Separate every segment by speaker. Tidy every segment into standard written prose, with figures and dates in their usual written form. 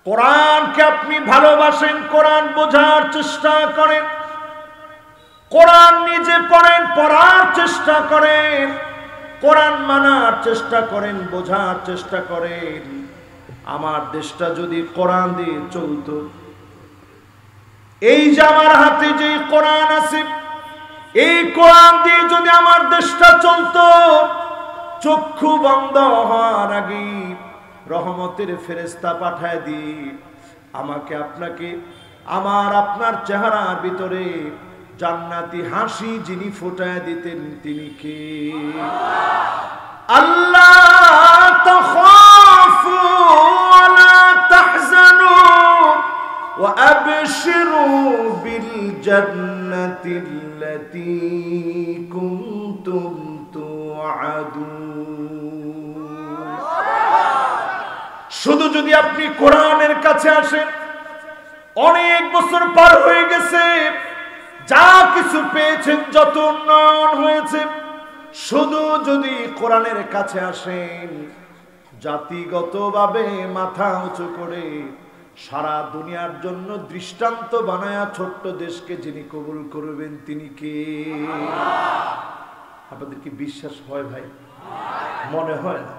Speaker 1: কোরআনকে আপনি ভালোবাসেন, কোরআন বোঝার চেষ্টা করেন, কোরআন নিজে পড়েন, পড়ার চেষ্টা করেন, কোরআন মানার চেষ্টা করেন, বোঝার চেষ্টা করেন। আমার দেশটা যদি কোরআন দিয়ে চলতো, এই যে আমার হাতে যে কোরআন আছে, এই কোরআন দিয়ে যদি আমার দেশটা চলতো, চক্ষু বন্ধ হওয়ার আগে রহমতের ফেরেশতা পাঠায় দিয়ে আমাকে আপনাকে আমার আপনার চেহারার ভিতরে জান্নাতি হাসি যিনি ফোটায় দিতেন তিনি কে? আল্লাহ তাখাফু ওয়ালা তাহজানু ওয়া আবশিরু বিল জান্নাতিল্লাতী কুনতুম তুআদুন। শুধু যদি আপনি কোরআনের কাছে আসেন, অনেক বছর পার হয়ে গেছে, যা কিছু পেয়েছেন, যত উন্নয়ন হয়েছে, শুধু যদি কোরআনের কাছে আসেন, জাতিগতভাবে মাথা উঁচু করে সারা দুনিয়ার জন্য দৃষ্টান্ত বানায়া ছোট্ট দেশকে যিনি কবুল করবেন তিনি কে? আপনাদের কি বিশ্বাস হয় ভাই? মনে হয় না?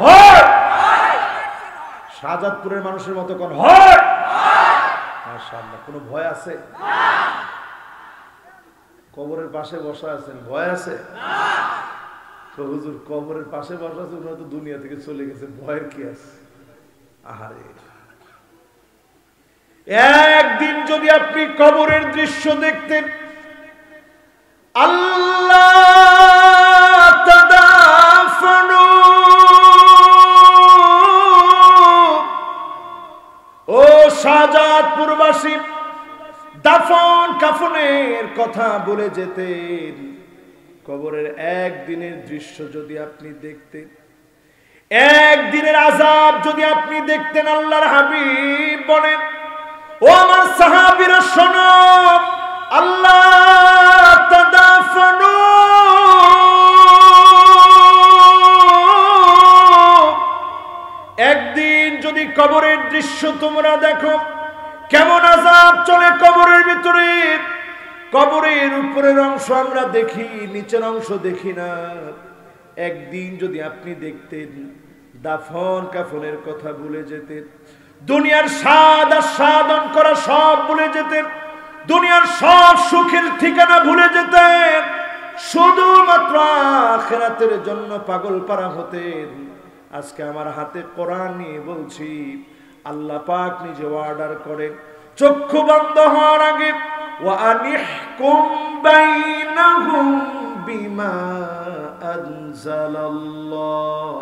Speaker 1: হয়। শাহজাদপুরের মানুষের মতো কোন হয়? মাশাআল্লাহ। কোনো ভয় আছে? কবরের পাশে বসা আছেন, ভয় আছে? তো হুজুর কবরের পাশে বসা আছে, উনি তো দুনিয়া থেকে চলে গেছে, ভয়ের কি আছে? আহারে, একদিন যদি আপনি কবরের দৃশ্য দেখতেন, আল্লাহ তাদাফানু, ও শাহজাদপুরবাসী, দাফন কাফনের কথা বলে যেতেন। কবরের একদিনের দৃশ্য যদি আপনি দেখতেন, একদিনের আযাব যদি আপনি দেখতেন, আল্লাহর হাবিব বলেন, ও আমার সাহাবীরা শোনো, আল্লাহ তাদাফানু, একদিন যদি কবরের দৃশ্য তোমরা দেখো, কেমন আযাব চলে কবরের ভিতরে। কবরের উপরের অংশ আমরা দেখি, নিচের অংশ দেখি না। একদিন যদি আপনি দেখতেন, দাফন কাফনের কথা ভুলে যেতেন, দুনিয়ার স্বাদ আস্বাদন করা সব ভুলে যেতেন, দুনিয়ার সব সুখের ঠিকানা ভুলে যেতেন, শুধুমাত্র আখিরাতের জন্য পাগল পারা হতেন। আজকে আমার হাতে কোরআন নিয়ে বলছি, আল্লাহ পাক নিজে অর্ডার করেন, চক্ষু বন্ধ হওয়ার আগে, ওয়া আনিহকুম বাইনাহুম বিমা আনজালাল্লাহ,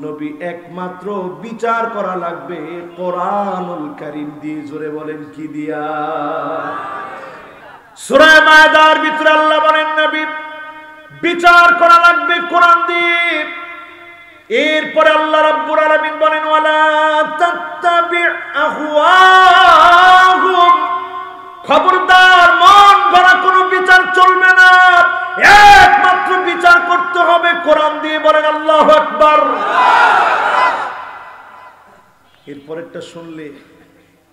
Speaker 1: নবী একমাত্র বিচার করা লাগবে কোরআনুল কারীম দিয়ে। জোরে বলেন কি দিয়া? সূরা মায়দার ভিতরে আল্লাহ বলেন, নবী বিচার করা লাগবে কোরআন দিয়ে। এরপরে আল্লাহ রাব্বুল আলামিন বলেন, ওয়ালা তাত্তাবি আহওয়াহুম, খবরদার মন গড়া কোনো বিচার চলবে না, একমাত্র বিচার করতে হবে কোরআন দিয়ে। বলেন আল্লাহু আকবার। এরপরেরটা শুনলে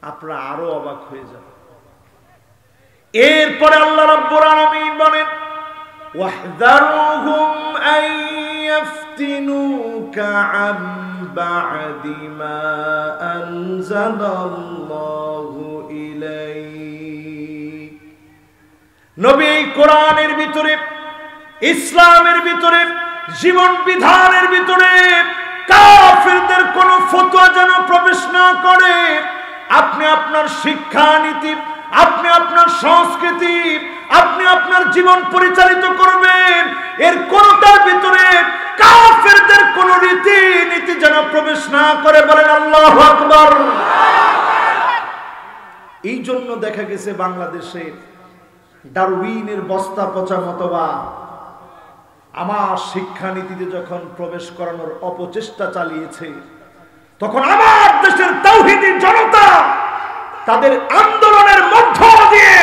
Speaker 1: আপনারা আরো অবাক হয়ে যাবেন। এরপরে আল্লাহ রাব্বুল আলামিন বলেন, ওয়াহযারুহুম আন ইয়াফতিনুকা আন বা'দি মা আনজালাল্লাহু ইলাইক। নবী এই কোরআনের ভিতরে, ইসলামের ভিতরে, জীবন বিধানের ভিতরে কাফিরদের কোন ফতোয়া যেন প্রবেশ না করে। আপনি আপনার শিক্ষানীতি, আপনি আপনার সংস্কৃতি, আপনি আপনার জীবন পরিচালিত করবেন, এর কোনটার ভিতরে কাফিরদের কোন রীতি নীতি যেন প্রবেশ না করে। বলেন আল্লাহু আকবার। এই জন্য দেখা গেছে বাংলাদেশে ডারউইনের বস্তা পচা মতবাদ আমার শিক্ষানীতিতে যখন প্রবেশ করানোর অপচেষ্টা চালিয়েছে, তখন আমার দেশের তাওহীদি জনতা তাদের আন্দোলনের মধ্য দিয়ে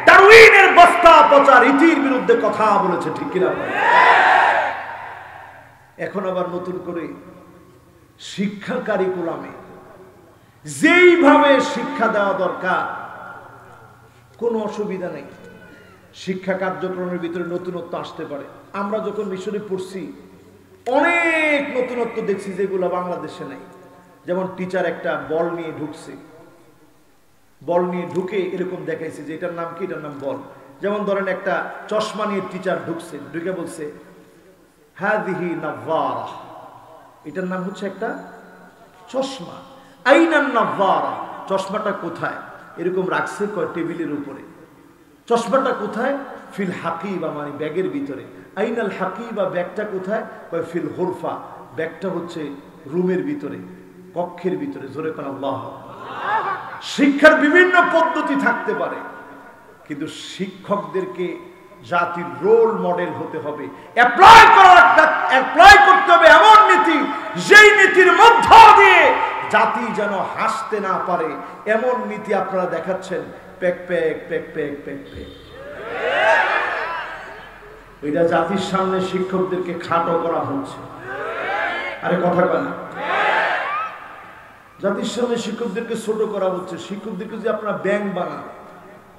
Speaker 1: ডারউইনের বস্তা পচা রীতির বিরুদ্ধে কথা বলেছে। ঠিক কিনা? এখন আবার নতুন করে শিক্ষা কারিকুলামে যেইভাবে শিক্ষা দেওয়া দরকার কোনো অসুবিধা নেই। শিক্ষা কার্যক্রমের ভিতরে নতুনত্ব আসতে পারে। আমরা যখন মিশরে পড়ছি অনেক নতুনত্ব দেখছি যেগুলো বাংলাদেশে নেই। যেমন টিচার একটা বল নিয়ে ঢুকছে, বল নিয়ে ঢুকে এরকম দেখাইছে যে এটার নাম কি, এটার নাম বল। যেমন ধরেন একটা চশমা নিয়ে টিচার ঢুকছে, ঢুকে বলছে হাদিহি নাযারা, এটার নাম হচ্ছে একটা চশমা। আইনান নাযারা, চশমাটা কোথায়? এরকম রাখছে কয় টেবিলের উপরে। চশমাটা কোথায়? ফিল হাকিবা, মানে ব্যাগের ভিতরে। আইনাল হাকিবা, ব্যাগটা কোথায়? কয় ফিল হুরফা, ব্যাগটা হচ্ছে রুমের ভিতরে, কক্ষের ভিতরে। জোরে কোন আল্লাহ। শিক্ষার বিভিন্ন পদ্ধতি থাকতে পারে, কিন্তু শিক্ষকদেরকে জাতির রোল মডেল হতে হবে, অ্যাপ্লাই করতে হবে এমন নীতি, যেই নীতির মধ্য দিয়ে জাতি যেন হাসতে না পারে এমন নীতি আপনারা দেখাচ্ছেন। Pack pack pack pack pack pack, ওইটা জাতির সামনে শিক্ষকদেরকে খাটো করা হচ্ছে। আরে কথা বলেন, জাতির সামনে শিক্ষকদেরকে ছোট করা হচ্ছে। শিক্ষকদেরকে যদি আপনারা ব্যাং বানান,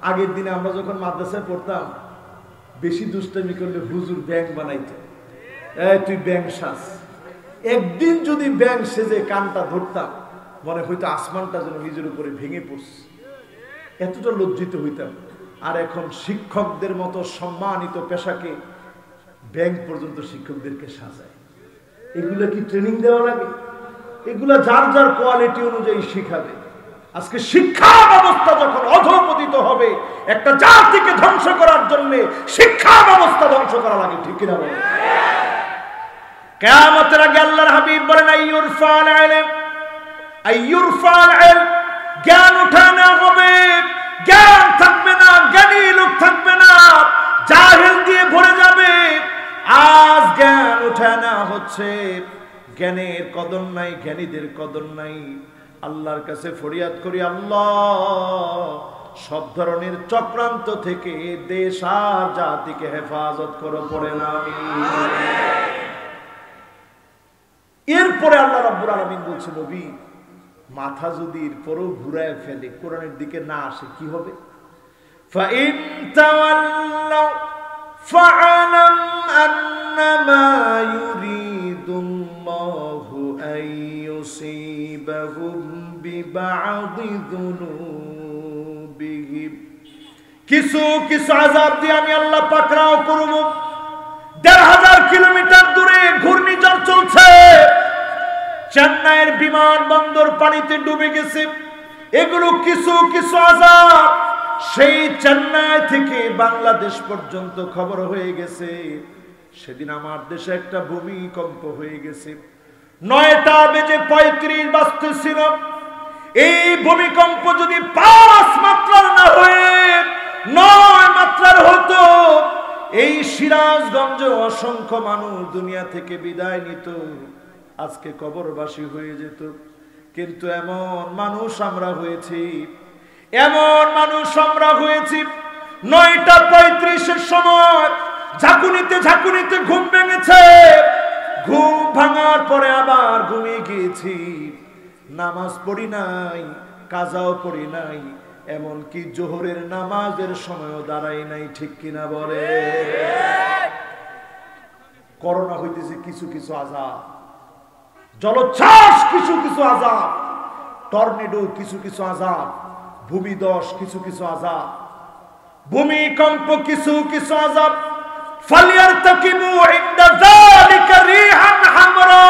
Speaker 1: আগের দিনে আমরা যখন মাদ্রাসায় পড়তাম বেশি দুষ্টামি করলে হুজুর ব্যাং বানাইতো, তুই ব্যাং সাজ। একদিন যদি ব্যাং সেজে কানটা ধরতাম, মনে হইতো আসমানটা যেন নিজের উপরে ভেঙে পড়ছে, এতটা লজ্জিত হইতাম। আর এখন শিক্ষকদের মতো সম্মানিত পেশাকে ব্যাং পর্যন্ত শিক্ষকদেরকে সাজায়। এগুলো কি ট্রেনিং দেওয়া লাগে? এগুলা যার যার কোয়ালিটি অনুযায়ী শিখাবে। আজকে শিক্ষা ব্যবস্থা যখন অধঃপতিত হবে, একটা জাতিকে ধ্বংস করার জন্য শিক্ষা ব্যবস্থা ধ্বংস করা লাগে, ঠিক কিনা বলেন? কিয়ামতের আগে আল্লাহর হাবিব বলেন আইয়ুরফাল ইলম, আইয়ুরফাল ইলম, জ্ঞান উঠানো হবে। জ্ঞান থাকবে না, জ্ঞানী লোক থাকবে না, জাহেল দিয়ে ভরে যাবে। আজ জ্ঞান উঠানো হচ্ছে, জ্ঞানের কদর নাই, জ্ঞানীদের কদর নাই। আল্লাহর কাছে ফরিয়াদ করি, আল্লাহ সব ধরনের চক্রান্ত থেকে দেশ আর জাতিকে হেফাজত করো, পড়েন আমিন। এরপরে আল্লাহ রাব্বুল আলামিন বলছেন, নবী মাথা যদি এরপরও ঘুরায় ফেলে, কোরআনের দিকে না আসে, কি হবে? ফাইন তাওয়াল্লাউ ফাআলাম আন্নামা ইউরিদুল্লাহু আইয়ুসিবাহুম বিবা'দি যুনুবিহিম। কিছু কিছু আযাব দিয়ে আমি আল্লাহ পাকড়াও করব। ১,৫০০ কিলোমিটার দূরে ঘূর্ণিঝড় চলছে, চেন্নাইয়ের বিমানবন্দর পানিতে ডুবে গেছে। এগুলো কিছু কিছু আযাব সেই চেন্নাই থেকে বাংলাদেশ পর্যন্ত খবর হয়ে গেছে। সেদিন আমার দেশে একটা ভূমিকম্প হয়ে গেছে, ৯টা বেজে ৩৫ বাজতেছিল। এই ভূমিকম্প যদি ৫ মাত্রার না হয়ে ৯ মাত্রার হতো, এই সিরাজগঞ্জ অসংখ্য মানুষ দুনিয়া থেকে বিদায় নিত, আজকে কবরবাসী হয়ে যেত। কিন্তু এমন মানুষ আমরা হয়েছি, এমন মানুষ আমরা হয়েছি, ৯টা ৩৫-এর সময় ঝাঁকুনিতে ঝাঁকুনিতে ঘুম ভেঙেছে। ঘুম ভাঙার পরে আবার ঘুমিয়ে গিয়েছি, নামাজ পড়ি নাই, কাজাও পড়ি নাই, এমনকি জোহরের নামাজের সময়ও দাঁড়াই নাই, ঠিক কিনা বলে? করোনা হইতেছে কিছু কিছু আযাব, জলোচ্ছ্বাস কিছু কিছু আযাব, টর্নেডো কিছু কিছু আযাব, ভূমিধস কিছু কিছু আযাব, ভূমিকম্প কিছু কিছু আযাব। ফালিয়ারতাকিবু ইনদা যালিকা রিহান হামরা,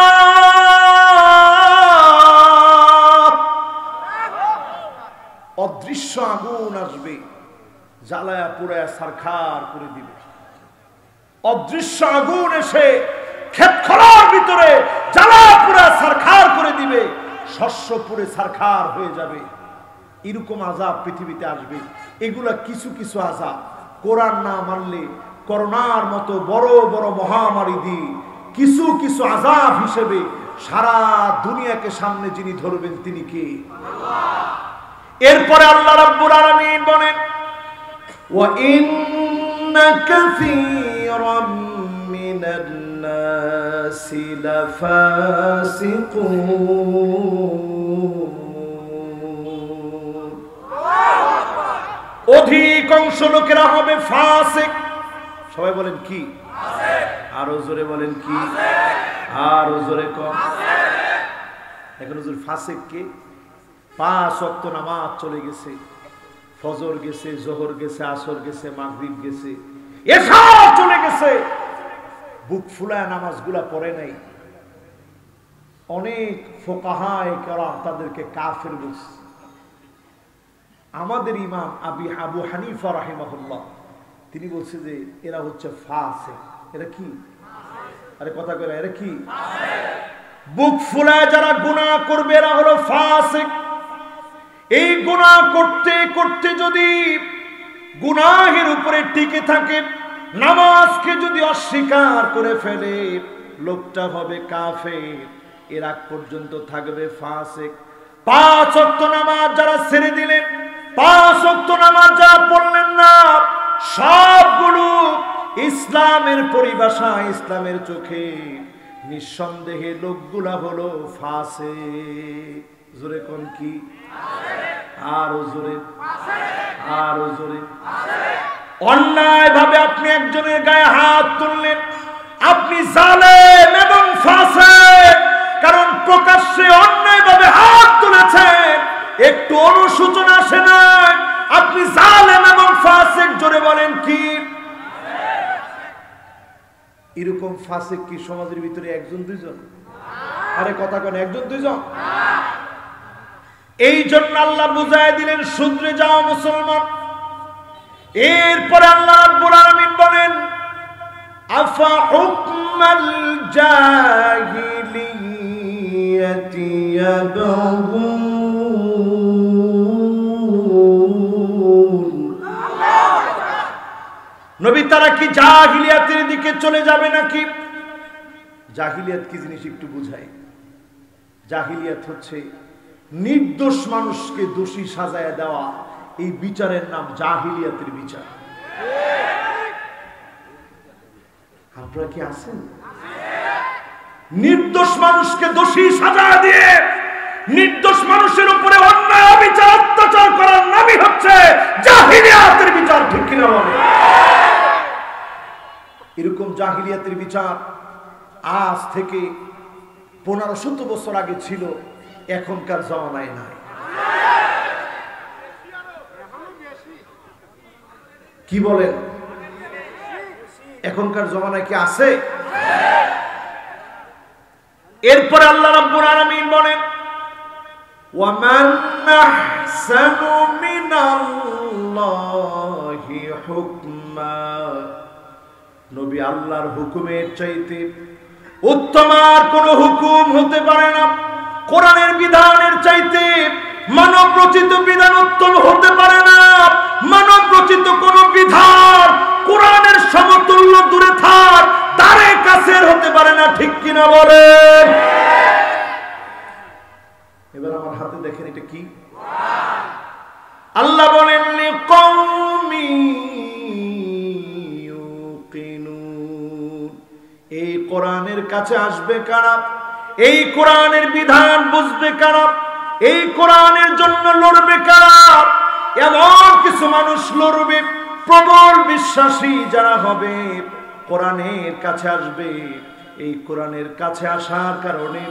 Speaker 1: অদৃশ্য আগুন আসবে, জ্বালায়া পুড়ায়া ছারখার করে দিবে। অদৃশ্য আগুন এসে ক্ষেতখলার ভিতরে জ্বালা পুড়া ছারখার করে দিবে, শস্য পুড়ে ছারখার হয়ে যাবে। এরকম আযাব পৃথিবীতে আসবে। এগুলা কিছু কিছু আযাব। কোরআন না মানলে করোনার মতো বড় বড় মহামারী দিয়ে কিছু কিছু আযাব হিসেবে সারা দুনিয়াকে সামনে যিনি ধরবেন তিনি কে? এরপরে আল্লাহ রাব্বুল আলামিন বলেন, ওয়া ইন্না কাসীরাম মিনান নাসি লাফাসিকুন, অধিকাংশ লোকেরা হবে ফাসিক। সবাই বলেন কি? আরো জোরে বলেন কি? আরো জোরে কম। এখন হুজুর ফাসিক কে? 5 ওয়াক্ত নামাজ চলে গেছে, ফজর গেছে, জোহর গেছে, আসর গেছে, মাগরিব গেছে, এশা চলে গেছে, বুক ফুলায় নামাজগুলা পড়ে নাই। অনেক ফুকাহায়ে কেরাম তাদেরকে কাফের বলছে। আমাদের ইমাম আবু হানিফা রাহিমাহুল্লাহ তিনি বলছে যে এরা হচ্ছে ফাসিক। এরা কি? আরে কথা কইরা, এরা কি? বুক ফুলায় যারা গুনাহ করবে এরা হলো ফাসিক। এই গুনাহ করতে করতে যদি গুনাহের উপরে টিকে থাকে, নামাজকে যদি অস্বীকার করে ফেলে, লোকটা হবে কাফের। এর আগ পর্যন্ত থাকবে ফাসিক। 5 ওয়াক্ত নামাজ যারা ছেড়ে দিলেন, 5 ওয়াক্ত নামাজ যারা পড়লেন না, সবগুলো ইসলামের পরিভাষা, ইসলামের চোখে নিঃসন্দেহে লোকগুলা হলো ফাসিক। জোরে কোন কি? আরো জোরে, আরো জোরে। অন্যায় ভাবে আপনি একজনের গায়ে হাত তুললেন, আপনি জালেম এবং ফাসিক। কারণ প্রকাশ্যে অন্যায় ভাবে হাত তুলেছেন, একটু অনুশোচনা আসে না, আপনি জালেম এবং ফাসিক। জোরে বলেন কি? এরকম ফাসিক কি সমাজের ভিতরে একজন দুইজন? আরে কথা কোন, একজন দুইজন? এই জন্য আল্লাহ বুঝায় দিলেন, শুধরে যাও মুসলমান। এরপরে আল্লাহ রাব্বুল আলামিন বলেন, আফা হুকমাল জাহিলিয়াতি ইয়াবগুন। নবী তারা কি জাহিলিয়াতের দিকে চলে যাবে নাকি? জাহিলিয়াত কি জিনিস একটু বুঝাই। জাহিলিয়াত হচ্ছে নির্দোষ মানুষকে দোষী সাজায় দেওয়া। এই বিচারের নাম জাহিলিয়াতের বিচার। আপনারা কি আছেন? নির্দোষ মানুষকে দোষী সাজায় দিয়ে নির্দোষ মানুষের উপরে অন্যায় অবিচার অত্যাচার করার নামই হচ্ছে জাহিলিয়াতের বিচার। ঠিক কিনা বলে? এরকম জাহিলিয়াতের বিচার আজ থেকে 1500 বছর আগে ছিল, এখনকার জমানায় নাই। কি বলেন? এখনকার জমানায় কি আছে? এরপরে আল্লাহ রাব্বুল আলামিন বলেন, ওয়ামান আহসানু মিনাল্লাহি হুকমা। নবী আল্লাহর হুকুমের চাইতে উত্তম আর কোন হুকুম হতে পারে না। কোরআনের বিধানের চাইতে মানব রচিত বিধান উত্তম হতে পারে না। মানব রচিত কোন বিধান কোরআনের সমতুল্য দূরে থাক, তারে কাছের হতে পারে না। ঠিক কিনা বলেন? এবার আমার হাতে দেখেন, এটা কি? আল্লাহ বলেন, লিকওমি ইউকিনুন। এই কোরআনের কাছে আসবে কারা? এই কোরআনের বিধান বুঝবে কারা? এই কোরআনের জন্য লড়বে কারা? এমন কিছু মানুষ লড়বে, প্রবল বিশ্বাসী যারা হবে, কোরআনের কাছে আসবে। এই কোরআনের কাছে আসার কারণে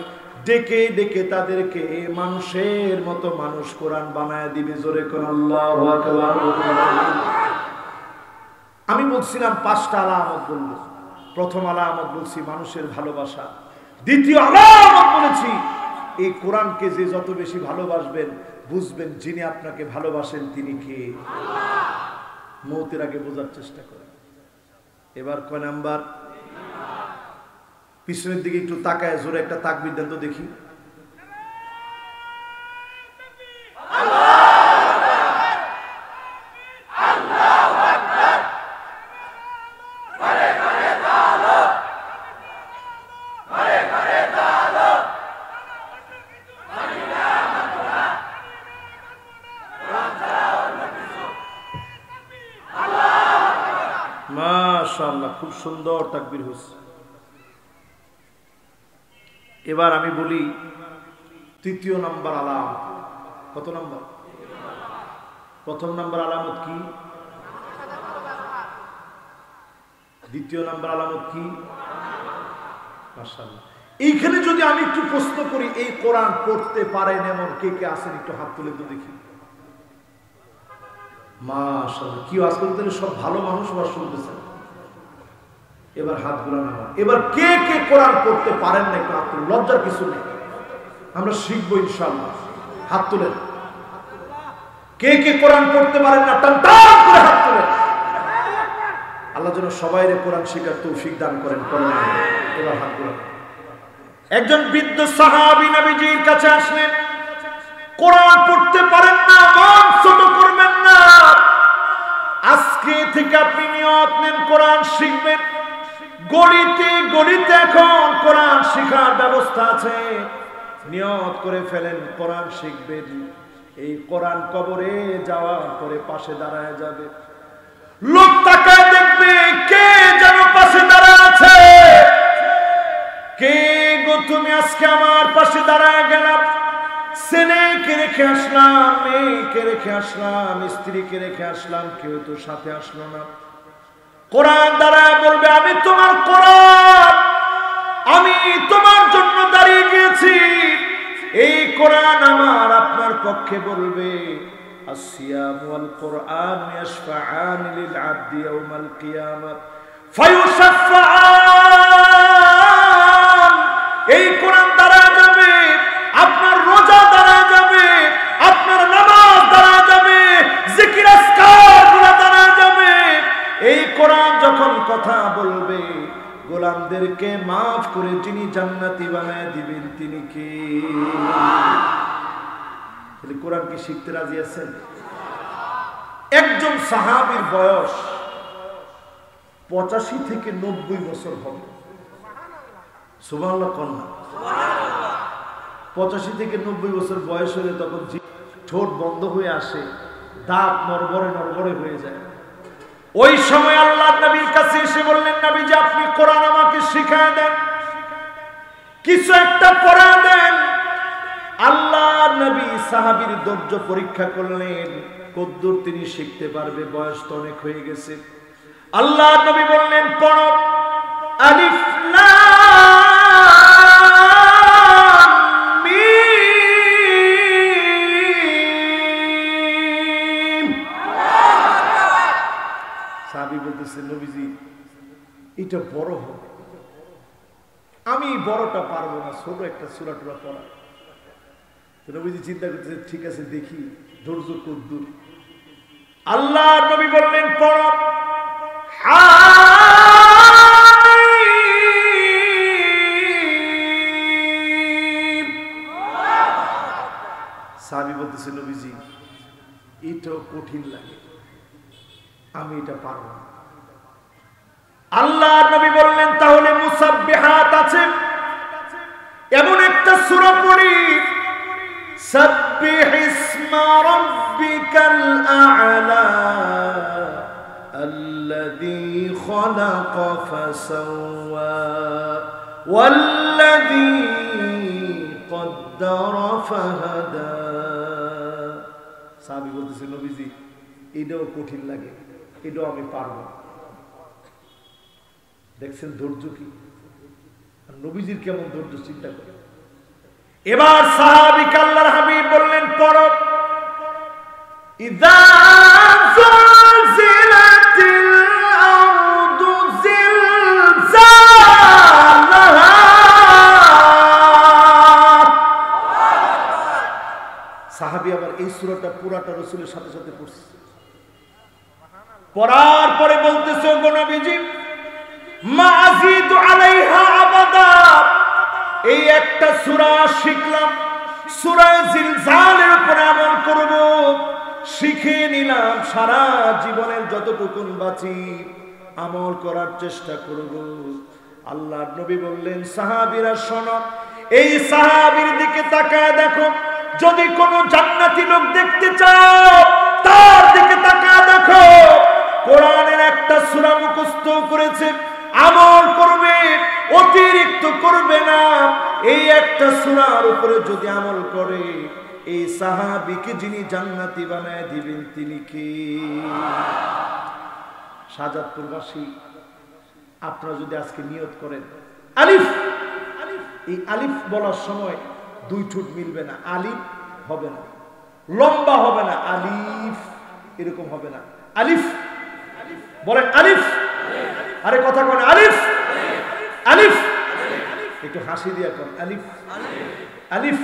Speaker 1: ডেকে ডেকে তাদেরকে মানুষের মতো মানুষ কোরআন বানায় দিবে। জোরে কোন আল্লাহু আকবার। আমি বলছিলাম 5টা আলামত বলবো। প্রথম আলামত বলছি মানুষের ভালোবাসা। দ্বিতীয় আলামত বলেছি, এই কোরআনকে যে যত বেশি ভালোবাসবেন, বুঝবেন যিনি আপনাকে ভালোবাসেন তিনি কে। মৌতের আগে বোঝার চেষ্টা করেন। এবার কয় নাম্বার? পিছনের দিকে একটু তাকায় জোরে একটা তাকবীর দেন তো দেখি। মাশাআল্লাহ, খুব সুন্দর তাকবীর হচ্ছে। এবার আমি বলি তৃতীয় নাম্বার আলামত। কত নাম্বার? প্রথম নাম্বার আলামত কি? দ্বিতীয় নাম্বার আলামত কি? মাশাআল্লাহ। এইখানে যদি আমি একটু প্রশ্ন করি, এই কোরআন পড়তে পারেন এমন কে কে আছেন একটু হাত তুলে তো দেখি। মাশাআল্লাহ, কি আজকাল তাহলে সব ভালো মানুষ বাস শুনতেছেন। এবার হাতগুলো নামান। এবার কে কে কোরআন পড়তে পারেন না একটু হাত তুলে, লজ্জার কিছু নেই, আমরা শিখবো ইনশাআল্লাহ। হাত তুলেন। কে কে কোরআন পড়তে পারেন না টান টান করে হাত তুলেন। আল্লাহ যেন সবাইরে কোরআন শিখার তৌফিক দান করেন। এবার হাত তুলেন। একজন বৃদ্ধ সাহাবী নবীজির কাছে আসলেন, কোরআন পড়তে পারেন না, মন ছোট করবেন না, আজকে থেকে আপনি নিয়ত নেন কোরআন শিখবেন। গলিতে গলিতে এখন কোরআন শেখার ব্যবস্থা আছে, নিয়ত করে ফেলেন কোরআন শিখবেন। এই কোরআন কবরে যাওয়ার পরে পাশে দাঁড়ায় যাবে, লোক তাকায় দেখবে কে যেন পাশে দাঁড়ায় আছে। কে গো তুমি আজকে আমার পাশে দাঁড়ায় গেলাম? ছেলেকে রেখে আসলাম, মেয়েকে রেখে আসলাম, স্ত্রীকে রেখে আসলাম, কেউ তো সাথে আসলো না। কোরআন দাঁড়ায় বলবে আমি তোমার কোরআন, আমি তোমার জন্য দাঁড়িয়ে গিয়েছি। এই কোরআন আমার আপনার পক্ষে বলবে আসিয়াম ওয়াল কোরআন ইয়াশফাআন লিল আবদি ইয়াউমাল কিয়ামাহ ফায়ুশাফাআন। এই কোরআন দাঁড়ায় যাবে, আপনার রোজা দাঁড়ায় যাবে, আপনার নামাজ দাঁড়ায় যাবে, জিকির আজকারগুলো দাঁড়ায় যাবে। এই কোরআন যখন কথা বলবে, গোলামদেরকে মাফ করে যিনি জান্নাতি বানায় দিবেন তিনি কে? তাহলে কোরআন কি শিখতে রাজি আছেন? একজন সাহাবীর বয়স 85 থেকে 90 বছর হবে। সুবহানাল্লাহ কন্যা। 85 থেকে 90 বছর বয়স হলে তখন ঠোঁট বন্ধ হয়ে আসে, দাঁত নড়বড়ে নড়বড়ে হয়ে যায়। ওই সময় আল্লাহর নবীর কাছে এসে বললেন, নবীজি আপনি কোরআন আমাকে শিখায় দেন, কিছু একটা পড়ায় দেন। আল্লাহর নবী সাহাবীর ধৈর্য পরীক্ষা করলেন, কদ্দুর তিনি শিখতে পারবে, বয়স তো অনেক হয়ে গেছে। আল্লাহর নবী বললেন পড়ো, আলিফ লাম মিম। সাহাবী বলতেছে নবীজি এটা বড় হবে, আমি বড়টা পারবো না, ছোট একটা সূরা টুরা পড়া। নবীজি চিন্তা করতেছে ঠিক আছে দেখি ধৈর্য কদ্দুর। আল্লাহর নবী বললেন পড়ো, হামিম। সাহাবী বলতেছে নবীজি এটাও কঠিন লাগে, আমি এটা পারবো না। আল্লাহর নবী বললেন তাহলে মুসাব্বিহাত আছে, এমন একটা সূরা পড়ি, সাব্বিহ ইসমা রাব্বিকাল আ'লা আল্লাযী খালাক ফাসাওয়া ওয়াল্লাযী কদ্দার ফাহাদা। সাহাবী বলতেছে নবীজি এটাও কঠিন লাগে, এটাও আমি পারবো না। দেখছেন ধৈর্য কি, আর নবীজির কেমন ধৈর্য চিন্তা করে। এবার সাহাবী আল্লাহর হাবিব বললেন পড়ো, ইযা যুলজিলাতিল আরদু জিলজালাহা। সাহাবী আবার এই সূরাটা পুরাটা রাসূলের সাথে সাথে পড়ছে। পড়ার পরে বলতেছে ওগো নবীজি মা আযীদু আলাইহা আবাদা, এই একটা সূরা শিখলাম, সূরা জিলজালের উপর আমল করব, শিখে নিলাম, সারা জীবনের যতটুকুন বাঁচি আমল করার চেষ্টা করব। আল্লাহর নবী বললেন সাহাবীরা শোনো, এই সাহাবীর দিকে তাকায় দেখো, যদি কোনো জান্নাতি লোক দেখতে চাও তার দিকে তাকায় দেখো, কোরআনের একটা সূরা মুখস্থ করেছে, আমল করবে, অতিরিক্ত করবে না। এই একটা সূরার উপরে যদি আমল করে এই সাহাবীকে যিনি জান্নাতি বানায় দিবেন তিনি কে? শাহজাদপুরবাসী আপনারা যদি আজকে নিয়ত করেন আলিফ, এই আলিফ বলার সময় দুই ঠোঁট মিলবে না, আলিফ হবে না, লম্বা হবে না, আলিফ এরকম হবে না, আলিফ বলেন আলিফ, আরে কথা বলেন আলিফ, আলিফ একটু হাসি দিয়া করেন আলিফ, আলিফ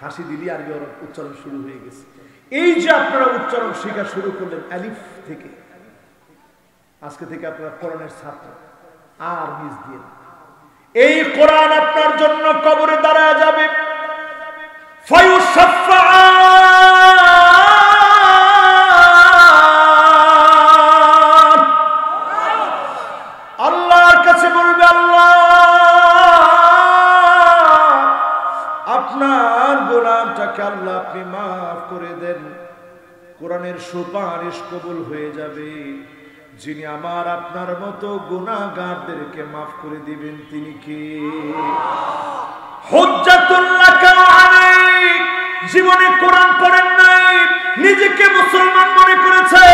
Speaker 1: হাসি দিলি আরবি উচ্চারণ শুরু হয়ে গেছে। এই যে আপনারা উচ্চারণ শেখা শুরু করলেন আলিফ থেকে, আজকে থেকে আপনারা কোরআনের ছাত্র আর মিস দিয়ে। এই কোরআন আপনার জন্য কবরে দাঁড়ায় যাবে, আল্লাহর কাছে বলবে আল্লাহ আপনার গোলামটাকে আল্লাহ আপনি মাফ করে দেন। কোরআনের সুপারিশ কবুল হয়ে যাবে। যিনি আমার আপনার মতো গুনাহগারদেরকে মাফ করে দিবেন তিনি কে? হুজ্জাতুল লাকা আলাইক। জীবনে কোরআন পড়েন নাই, নিজেকে মুসলমান মনে করেছে,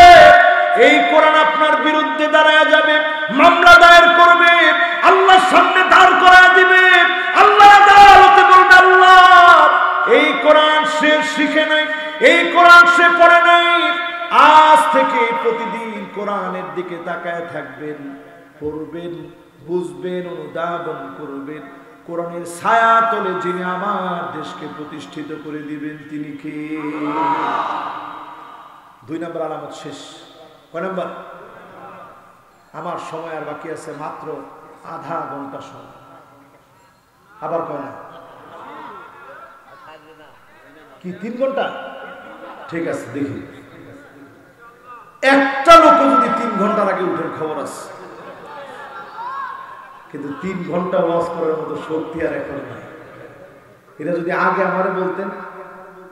Speaker 1: এই কোরআন আপনার বিরুদ্ধে দাঁড়ায় যাবে, মামলা দায়ের করবে, আল্লাহর সামনে দাঁড় করায় দিবে। আল্লাহ আদালতে বলবে আল্লাহ এই কোরআন সে শিখে নাই, এই কোরআন সে পড়ে নাই, আজ থেকে প্রতিদিন কোরআনের দিকে তাকায় থাকবেন, পড়বেন, বুঝবেন, অনুধাবন করবেন। কোরআনের ছায়া তলে যিনি আমার দেশকে প্রতিষ্ঠিত করে দিবেন তিনি কে? 2 নম্বর আলামত শেষ। কয় নম্বর? আমার সময় আর বাকি আছে মাত্র আধা ঘন্টা সময়। আবার কয় না কি 3 ঘন্টা? ঠিক আছে, দেখি একটা লোক যদি 3 ঘন্টার আগে উঠের খবর আছে, কিন্তু 3 ঘন্টা ওয়াজ করার মতো শক্তি আর এখন নাই। এটা যদি আগে আমারে বলতেন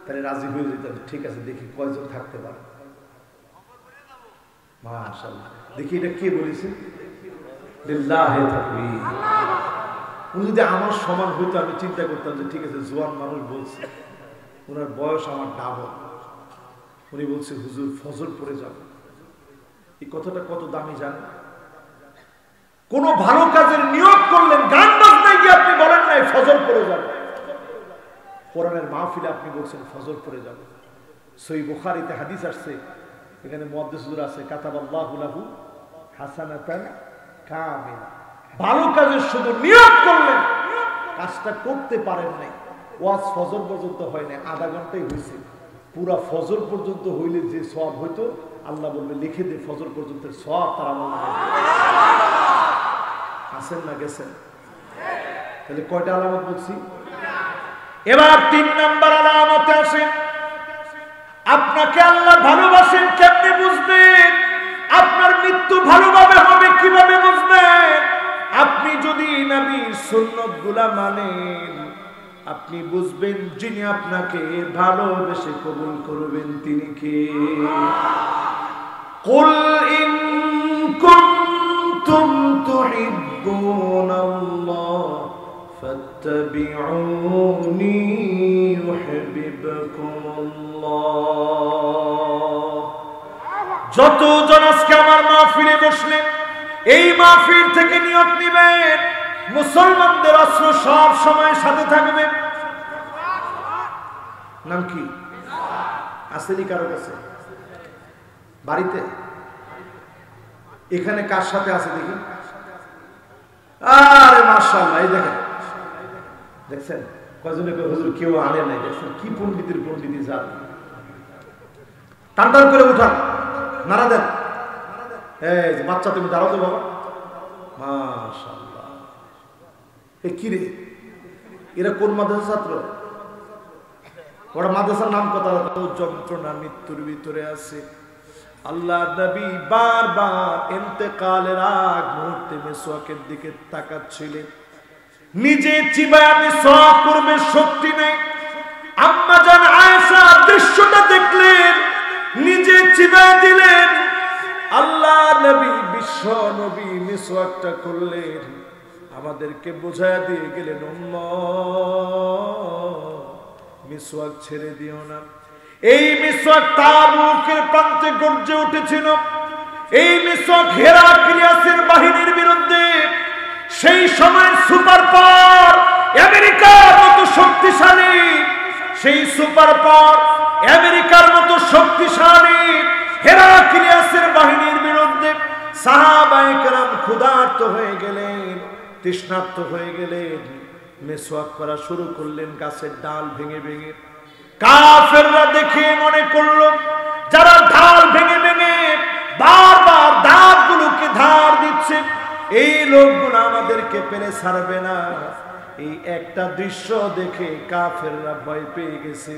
Speaker 1: তাহলে রাজি হয়ে যেতেন। ঠিক আছে, দেখি কয়জন থাকতে পারে। মাশাআল্লাহ, দেখি এটা কে বলেছেন? লিল্লাহি তাকবীর। উনি যদি আমার সমান হইতো আমি চিন্তা করতাম যে ঠিক আছে জোয়ান মানুষ বলছে, ওনার বয়স আমার ডাবল, উনি বলছে হুজুর ফজর পড়ে যাবে। এই কথাটা কত দামি জানেন? কোন ভালো কাজের নিয়ত করলেন, গান বাজনায় গিয়ে আপনি বলেন নাই ফজর পড়ে যাবে। কোরআনের মাহফিলে আপনি বলছেন ফজর পড়ে যাবে। সহিহ বুখারীতে হাদিস আসছে, এখানে মুহাদ্দিস হুজুর আছে কাতাবাল্লাহু লাহু হাসানাতান কামিলা। ভালো কাজের শুধু নিয়ত করলেন, কাজটা করতে পারেন নাই, ওয়াজ ফজর পর্যন্ত হয় না, আধা ঘন্টাই হয়েছে। পুরা ফজর পর্যন্ত হইলে যে সওয়াব হইতো আল্লাহ বলবে লিখে দে ফজর পর্যন্ত সওয়াব তার আমল নামায়। আছেন না গেছেন? তাহলে কয়টা আলামত বলছি? এবার 3 নাম্বার আলামতে আসেন। আপনাকে আল্লাহ ভালোবাসেন কেমনে বুঝবেন? আপনার মৃত্যু ভালোভাবে হবে কিভাবে বুঝবেন? আপনি যদি নবীর সুন্নাতগুলা মানেন, আপনি বুঝবেন যিনি আপনাকে ভালোবেসে কবুল করবেন তিনি কে? কুল ইন কুনতুম তুহিব্বুনাল্লাহ ফাত্তাবিউনি ইউহিব্বুকুমুল্লাহ। যতজন আজকে আমার মাহফিলে বসলেন, এই মাহফিল থেকে নিয়ত নিবেন মুসলমানদের অস্ত্র সব সময় সাথে থাকবে। নাম কি? আসেনি কারো কাছে? বাড়িতে? এখানে কার সাথে আছে দেখি? আরে মাশাআল্লাহ, এই দেখেন, দেখছেন কয়জনে কয় হুজুর কেউ আনে নাই। দেখছেন কি পণ্ডিতের পণ্ডিতি জাত। টান টান করে উঠান, নাড়া দেন। এই যে বাচ্চা তুমি দাঁড়াও তো বাবা। মাশাআল্লাহ, এ কি রে, এরা কোন মাদ্রাসার ছাত্র? ওরা মাদ্রাসার নাম কথা, যন্ত্রণা মৃত্যুর ভিতরে আছে। আল্লাহ নবী বারবার ইন্তেকালের আগ মুহূর্তে মিসওয়াকের দিকে তাকাচ্ছিলেন। নিজে চিবায় মিসওয়াক করবে শক্তি নেই। আম্মা জান আয়েশা দৃশ্যটা দেখলেন, নিজে চিবায় দিলেন। আল্লাহ নবী বিশ্ব নবী মিসওয়াকটা করলেন, আমাদেরকে বোঝায় দিয়ে গেলেন উম্মত মিসওয়াক ছেড়ে দিও না। এই মিসওয়াক তাবুকের প্রান্তে গর্জে উঠেছিল। এই মিসওয়াক হেরাক্লিয়াসের বাহিনীর বিরুদ্ধে সেই সময় সুপার পাওয়ার আমেরিকার মতো শক্তিশালী, সেই সুপার পাওয়ার আমেরিকার মতো শক্তিশালী হেরাক্লিয়াসের বাহিনীর বিরুদ্ধে সাহাবায়ে কেরাম ক্ষুধার্ত হয়ে গেলেন, তৃষ্ণার্ত হয়ে গেলেন, মিসওয়াক করা শুরু করলেন গাছের ডাল ভেঙে ভেঙে। কাফেররা দেখে মনে করল যারা ঢাল ভেঙে ভেঙে বারবার দাঁতগুলোকে ধার দিচ্ছে, এই লোকগুলো আমাদেরকে পেলে ছাড়বে না। এই একটা দৃশ্য দেখে কাফেররা ভয় পেয়ে গেছে।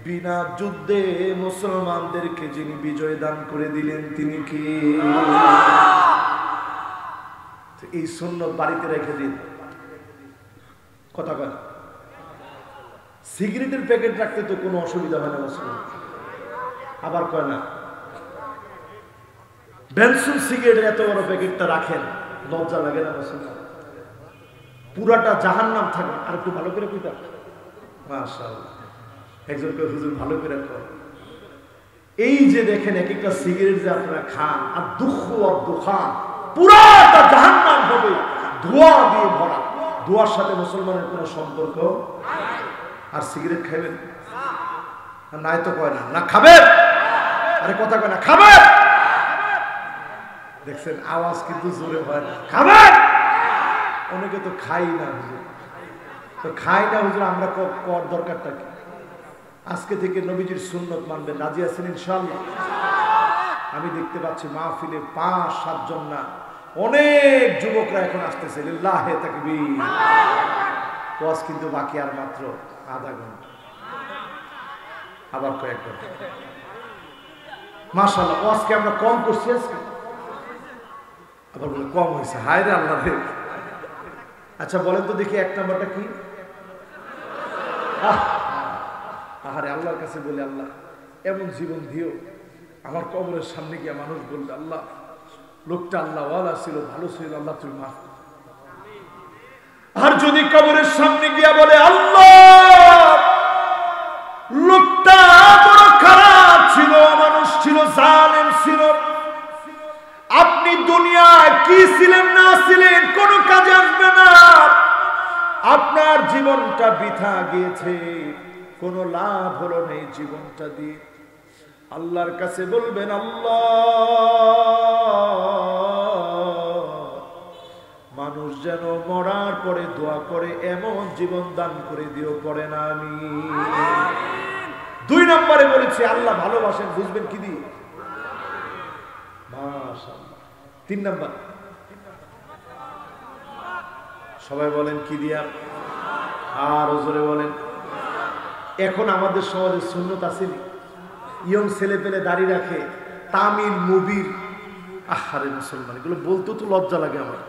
Speaker 1: বিনা যুদ্ধে মুসলমানদেরকে যিনি বিজয় দান করে দিলেন তিনি কি? এই সুন্নত বাড়িতে রেখে দিন। কথা বল, সিগারেটের প্যাকেট রাখতে তো কোনো অসুবিধা হয় না মুসলমান। আবার কয় না বেনসুন সিগারেটের এত বড় প্যাকেটটা রাখেন, লজ্জা লাগে না মুসলমান? পুরাটা জাহান্নাম থাকে। আর একটু ভালো করে কইতা, মাশাআল্লাহ, একজনকে হুজুর ভালো করে কর। এই যে দেখেন এক একটা সিগারেট যে আপনারা খান, আর দুঃখ আর দুখান, পুরাটা জাহান্নাম হবে, ধোঁয়া দিয়ে ভরা। ধোঁয়ার সাথে মুসলমানের কোনো সম্পর্ক। আর সিগারেট খাবেন নাই তো কয় না, না খাবেন, আরে কথা কয় না খাবেন। দেখছেন আওয়াজ কিন্তু জোরে হয় না, খাবেন। অনেকে তো খাই না হুজুর, তো খাই না হুজুর, আমরা কর দরকারটা কি? আজকে থেকে নবীজির সুন্নত মানবেন, রাজি আছেন ইনশাআল্লাহ? আমি দেখতে পাচ্ছি মাহফিলে 5-7 জন না, অনেক যুবকরা এখন আসতেছে। লিল্লাহে তাকবীর। ওয়াজ কিন্তু বাকি আর মাত্র আধা ঘন্টা, আবার কয়েক ঘন্টা। মাশাআল্লাহ, ওয়াজকে আমরা কম করছি আজকে, আবার বলে কম হয়েছে। হায় রে আল্লাহ রে। আচ্ছা বলেন তো দেখি 1 নাম্বারটা কি? আহারে আল্লাহর কাছে বলে, আল্লাহ এমন জীবন দিও আমার কবরের সামনে গিয়ে মানুষ বলবে আল্লাহ লোকটা আল্লাহ ওয়ালা ছিল, ভালো ছিল, আল্লাহ তুমি মাফ। আর যদি কবরের সামনে গিয়া বলে আল্লাহ লোকটা বড় খারাপ ছিল, মানুষ ছিল, জালেম ছিল, আপনি দুনিয়ায় কি ছিলেন না ছিলেন কোনো কাজে আসবে না, আপনার জীবনটা বৃথা গিয়েছে, কোনো লাভ হলো না এই জীবনটা দিয়ে। আল্লাহর কাছে বলবেন আল্লাহ মানুষ যেন মরার পরে দোয়া করে এমন জীবন দান করে দিও, পড়ে না আমি। 2 নম্বরে বলেছি আল্লাহ ভালোবাসেন, বুঝবেন কি দিয়ে? মাশাআল্লাহ। 3 নম্বর সবাই বলেন কি দিয়া? আর জোরে বলেন। এখন আমাদের সমাজে সুন্নত আসেনি, ইয়ং ছেলে পেলে দাড়ি রাখে, তামিল মুভির, আহারে মুসলমান এগুলো বলতে তো লজ্জা লাগে আমার।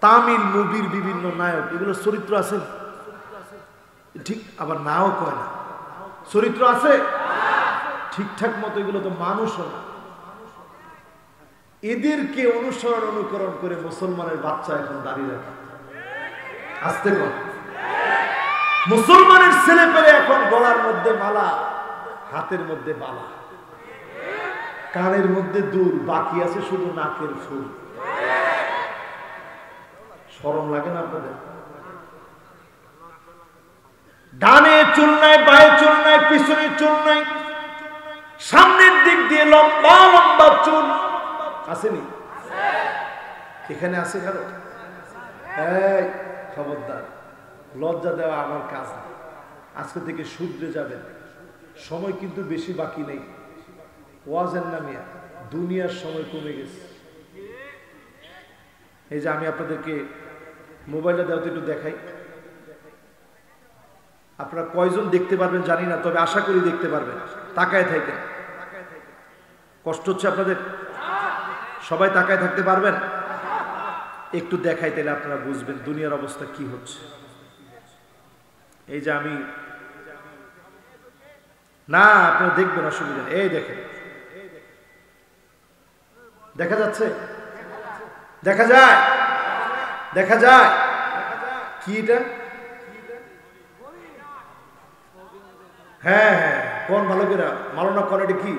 Speaker 1: তামিল মুভির বিভিন্ন নায়ক, এগুলো চরিত্র আছে ঠিক, আবার নাও কয় না, চরিত্র আছে ঠিকঠাক মতো, এগুলো তো মানুষও না। এদেরকে অনুসরণ অনুকরণ করে মুসলমানের বাচ্চা এখন দাঁড়িয়ে রাখে। আসতে কর, মুসলমানের ছেলে পেলে এখন গলার মধ্যে মালা, হাতের মধ্যে বালা, কানের মধ্যে দুল, বাকি আছে শুধু নাকের ফুল। শরম লাগে না আপনাদের? ডানে চুল নাই, বায়ে চুল নাই, পিছনে চুল নাই, সামনের দিক দিয়ে লম্বা লম্বা চুল আসেনি? এখানে আছে কারো? এই খবরদার, লজ্জা দেওয়া আমার কাজ না। আজকে থেকে শুধরে যাবেন, সময় কিন্তু বেশি বাকি নেই। ওয়াজের নামে দুনিয়ার সময় কমে গেছে। এই যে আমি আপনাদেরকে মোবাইলটা দেওয়া একটু দেখাই, আপনারা কয়জন দেখতে পারবেন জানি না, তবে আশা করি দেখতে পারবেন। তাকায় থাকেন, কষ্ট হচ্ছে আপনাদের? সবাই তাকায় থাকতে পারবেন? একটু দেখাই, তাহলে আপনারা বুঝবেন দুনিয়ার অবস্থা কি হচ্ছে। এই যে আমি, না আপনারা দেখবেন, অসুবিধা নেই। এই দেখেন, দেখা যাচ্ছে? দেখা যায়? দেখা যায় কি? এটা হ্যাঁ হ্যাঁ, কোন ভালো করে মালনা কোন, এটা কি?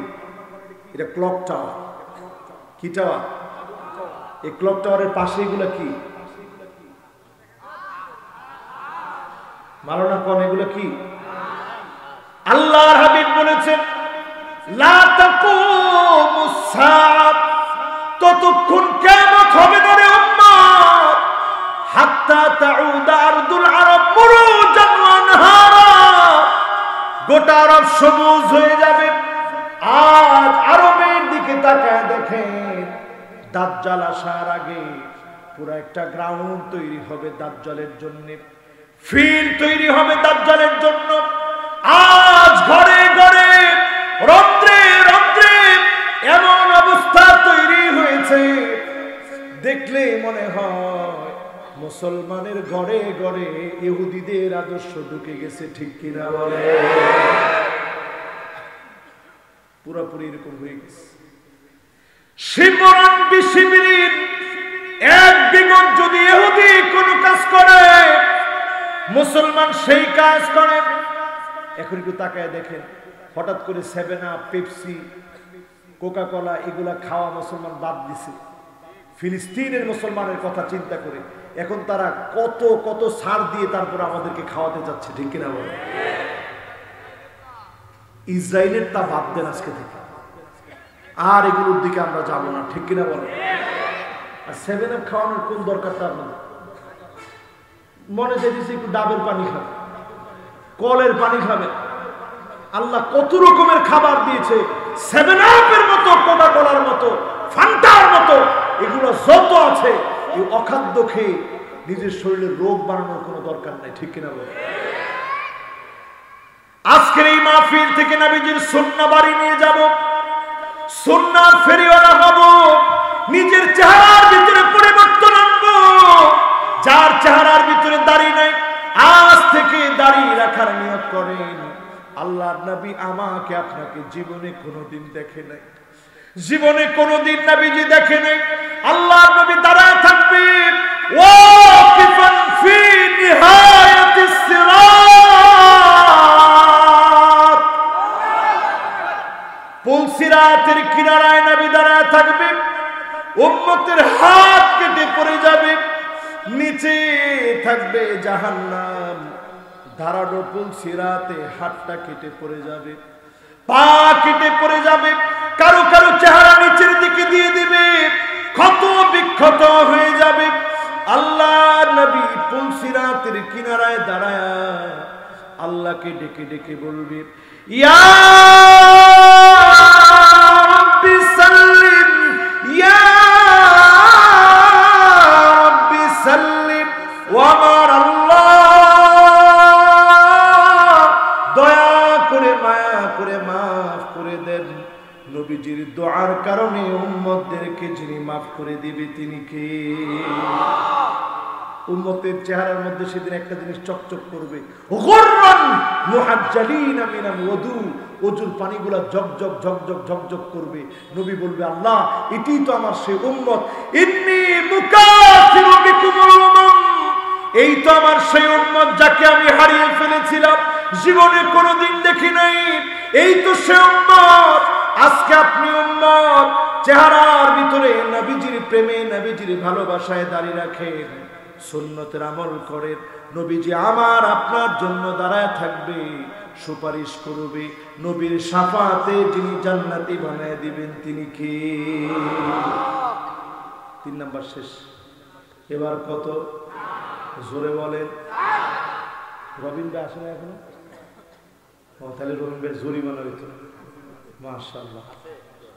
Speaker 1: এটা ক্লক টাওয়ার। কি টাওয়ার? এই ক্লক টাওয়ারের পাশে এগুলো কি? মালনা কোন, এগুলো কি? আল্লাহর হাবিব বলেছেন লা তাকুমুস সাআত, ততক্ষণ কিয়ামত হবে না রে উম্মত, হাত্তা তাউদ আরদুল আরব মুরুজান ওয়া আনহারা, গোটা আরব সবুজ হয়ে যাবে। আজ আরবের দিকে তাকায় দেখেন, দাজ্জাল আসার আগে পুরো একটা গ্রাউন্ড তৈরি হবে দাজ্জালের জন্য, ফিল্ড তৈরি হবে দাজ্জালের জন্য। আজ ঘরে ঘরে রন্ধ্রে রন্ধ্রে এমন অবস্থা তৈরি হয়েছে, দেখলে মনে হয় মুসলমানের ঘরে ঘরে ইহুদিদের আদর্শ ঢুকে গেছে, ঠিক কিনা বলে? পুরোপুরি এরকম হয়ে গেছে। শিবরণ বিশিবিরিন এক বিগত যদি ইহুদি কোন কাজ করে, মুসলমান সেই কাজ করে। এখন একটু তাকায় দেখেন, হঠাৎ করে 7 আপ, পেপসি, কোকা কোলা এগুলা খাওয়া মুসলমান বাদ দিছে ফিলিস্তিনের মুসলমানের কথা চিন্তা করে। এখন তারা কত কত ছাড় দিয়ে তারপর আমাদেরকে খাওয়াতে যাচ্ছে, ঠিক কিনা বলে? ইসরায়েলের তা বাদ দেন আজকে থেকে, আর এগুলোর দিকে আমরা যাবো না, ঠিক কিনা বলে? আর 7 আপ খাওয়ানোর কোন দরকারটা আপনাদের? মনে চাইতেছে একটু ডাবের পানি খাবে, কলের পানি খাবে। আল্লাহ কত রকমের খাবার দিয়েছে, 7 আপের মতো, কোকা কোলার মতো, ফান্টার মতো, এগুলো যত আছে, এই অখাদ্য খেয়ে নিজের শরীরে রোগ বানানোর কোনো দরকার নাই, ঠিক কিনা বলে? আজকের এই মাহফিল থেকে নবীজির সুন্নাহ বাড়ি নিয়ে যাব, সুন্নাহর ফেরিওয়ালা হব, নিজের চেহারার ভিতরে পরিবর্তন আনবো। যার চেহারার ভিতরে দাড়ি নাই, আজ থেকে দাড়ি রাখার নিয়ত করেন। আল্লাহর নবী আমাকে আপনাকে জীবনে কোনোদিন দেখে নাই, জীবনে কোনোদিন নবীজি দেখে নাই। আল্লাহর নবী দাঁড়ায় থাকবে ওয়াকিফান ফি নিহায়াতিস সিরাত, পুল সিরাতের কিনারায় নবী দাঁড়ায় থাকবে, উম্মতের হাত কেটে পড়ে যাবে, নিচে থাকবে জাহান্নাম, ধারালো পুল সিরাতে হাতটা কেটে পড়ে যাবে, পা কেটে পড়ে যাবে, কারো কারো চেহারা নিচের দিকে দিয়ে দিবে, ক্ষত বিক্ষত হয়ে যাবে। আল্লাহ নবী পুল সিরাতের কিনারায় দাঁড়ায় আল্লাহকে ডেকে ডেকে বলবে, ইয়া রাব্বি সাল্লিম, ইয়া রাব্বি সাল্লিম, ও আমার আল্লাহ দয়া করে মায়া করে মাফ করে দেন। নবীজির দোয়ার কারণে উম্মতদেরকে যিনি মাফ করে দিবে তিনি কে? উম্মতের চেহারার মধ্যে সেদিন একটা জিনিস চকচক করবে, গুররান মুহাজ্জালিনা মিনাল ওযু, ওযুর পানিগুলা ঝকঝক ঝকঝক ঝকঝক করবে। নবী বলবে, আল্লাহ এটাই তো আমার সেই উম্মত, ইন্নী মুকাফিরু বিকুমুল উমাম, এই তো আমার সেই উম্মত যাকে আমি হারিয়ে ফেলেছিলাম, জীবনে কোনোদিন দেখি নাই, এই তো সে উম্মত। আজকে আপনি উম্মত, চেহারার ভিতরে নবীজির প্রেমে নবীজির ভালোবাসায় দাঁড়িয়ে রাখেন, সুন্নতের আমল করেন, নবীজি আমার আপনার জন্য দাঁড়ায় থাকবে, সুপারিশ করবে, নবীর শাফাতে যিনি জান্নাতি বানায় দিবেন তিনি কে? 3 নাম্বার শেষ। এবার কত? জোরে বলেন। রবিন ভাই আসলে এখনো? তাহলে রবিন ভাই জরিমানা হইতো, মাশাআল্লাহ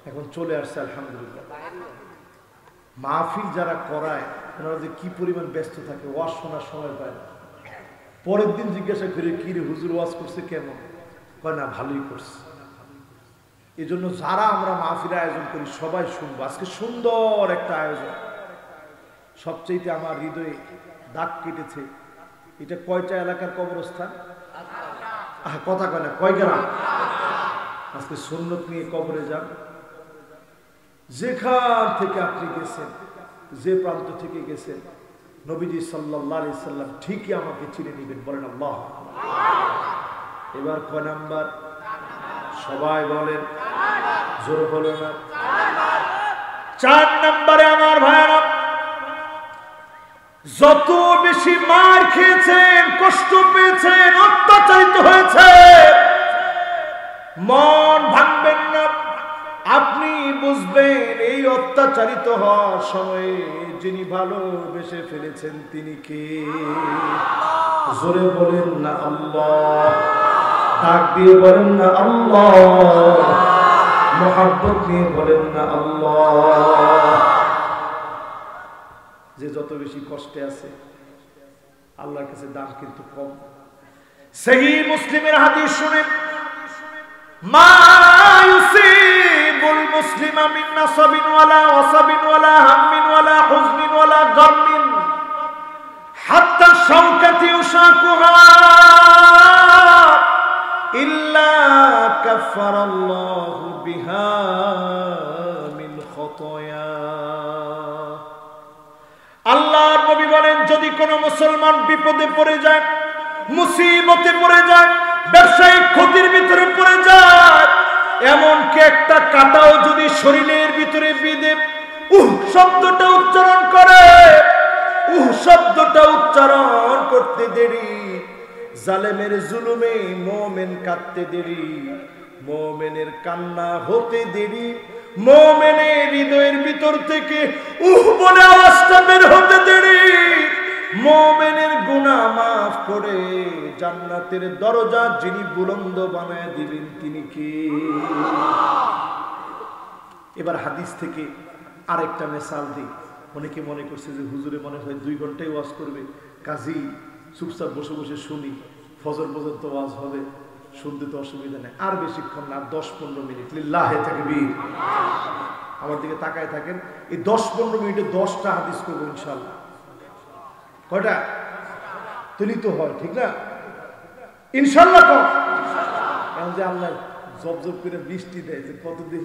Speaker 1: এখন চলে আসছে আলহামদুলিল্লাহ। মাহফিল যারা করায় ওনারা যে কি পরিমাণ ব্যস্ত থাকে, ওয়াজ শোনার সময় পায় না। পরের দিন জিজ্ঞাসা করে, কি রে হুজুর ওয়াজ করছে কেমন? কয় না ভালোই করছে। এই জন্য যারা আমরা মাহফিলের আয়োজন করি সবাই শুনবো। আজকে সুন্দর একটা আয়োজন, সবচেয়ে আমার হৃদয়ে দাগ কেটেছে। এটা কয়টা এলাকার কবরস্থান? কথা কয় না, কয় গ্রাম? আজকে সুন্নত নিয়ে কবরে যান, যেখান থেকে আপনি গেছেন, যে প্রান্ত থেকে গেছেন, নবীজি সাল্লাল্লাহু আলাইহি সাল্লাম ঠিকই আমাকে চিনে নেবেন। বলেন আল্লাহ। এবার কয় নাম্বার? সবাই বলেন, জোর বলো না। 4 নম্বরে আমার ভাইরা, যত বেশি মার খেয়েছেন, কষ্ট পেয়েছেন, অত্যাচারিত হয়েছে, মন ভাঙবেন না। আপনি বুঝবেন এই অত্যাচারিত হওয়ার সময়ে যিনি ভালোবেসে ফেলেছেন তিনি কে? জোরে বলেন না আল্লাহ, ডাক দিয়ে বলেন না আল্লাহ, মোহাব্বত নিয়ে বলেন না আল্লাহ। যে যত বেশি কষ্টে আছে আল্লাহর কাছে দাম কিন্তু কম। সহিহ মুসলিমের হাদিস শুনেন, মা ইউসিবুল মুসলিমা মিন নাসাবিন ওয়ালা ওয়াসাবিন ওয়ালা হাম্মিন ওয়ালা হুজনিন ওয়ালা গাম্মিন হাত্তা শাওকাতি ইউশাকুহা ইল্লা কাফফারাল্লাহু বিহা মিন খতায়া। আল্লাহর নবী বলেন, যদি কোন মুসলমান বিপদে পড়ে যায়, মুসিবতে পড়ে যায়, ব্যবসায়িক ক্ষতির ভিতরে পড়ে যায়, এমনকি একটা কাঁটাও যদি শরীরের ভিতরে বিঁধে শব্দটা উচ্চারণ করে, শব্দটা উচ্চারণ করতে দেরি, জালেমের জুলুমে মুমিন কাঁদতে দেরি, মুমিনের কান্না হতে দেরি, মুমিনের হৃদয়ের ভিতর থেকে বলে আওয়াজটা বের হতে দেরি, মুমিনের গুনাহ মাফ করে জান্নাতের দরজা যিনি বুলন্দ বানায় দিবেন তিনি কে? এবার হাদিস থেকে আরেকটা মিসাল দিই। অনেকে মনে করছে যে হুজুরে মনে হয় 2 ঘন্টায় ওয়াজ করবে, কাজী চুপচাপ বসে বসে শুনি, ফজর পর্যন্ত ওয়াজ হবে, শুনতে তো অসুবিধা নেই। আর বেশিক্ষণ না, 10-15 মিনিট। লিল্লাহে তাকবীর। আমার দিকে তাকায় থাকেন, এই 10-15 মিনিটে 10টা হাদিস করবো ইনশাআল্লাহ। কয়টা? তুলি তো হয়, ঠিক না? ইনশাআল্লাহ কম। এখন যে আল্লাহ জব জব করে বৃষ্টি দেয়, যে কতদিন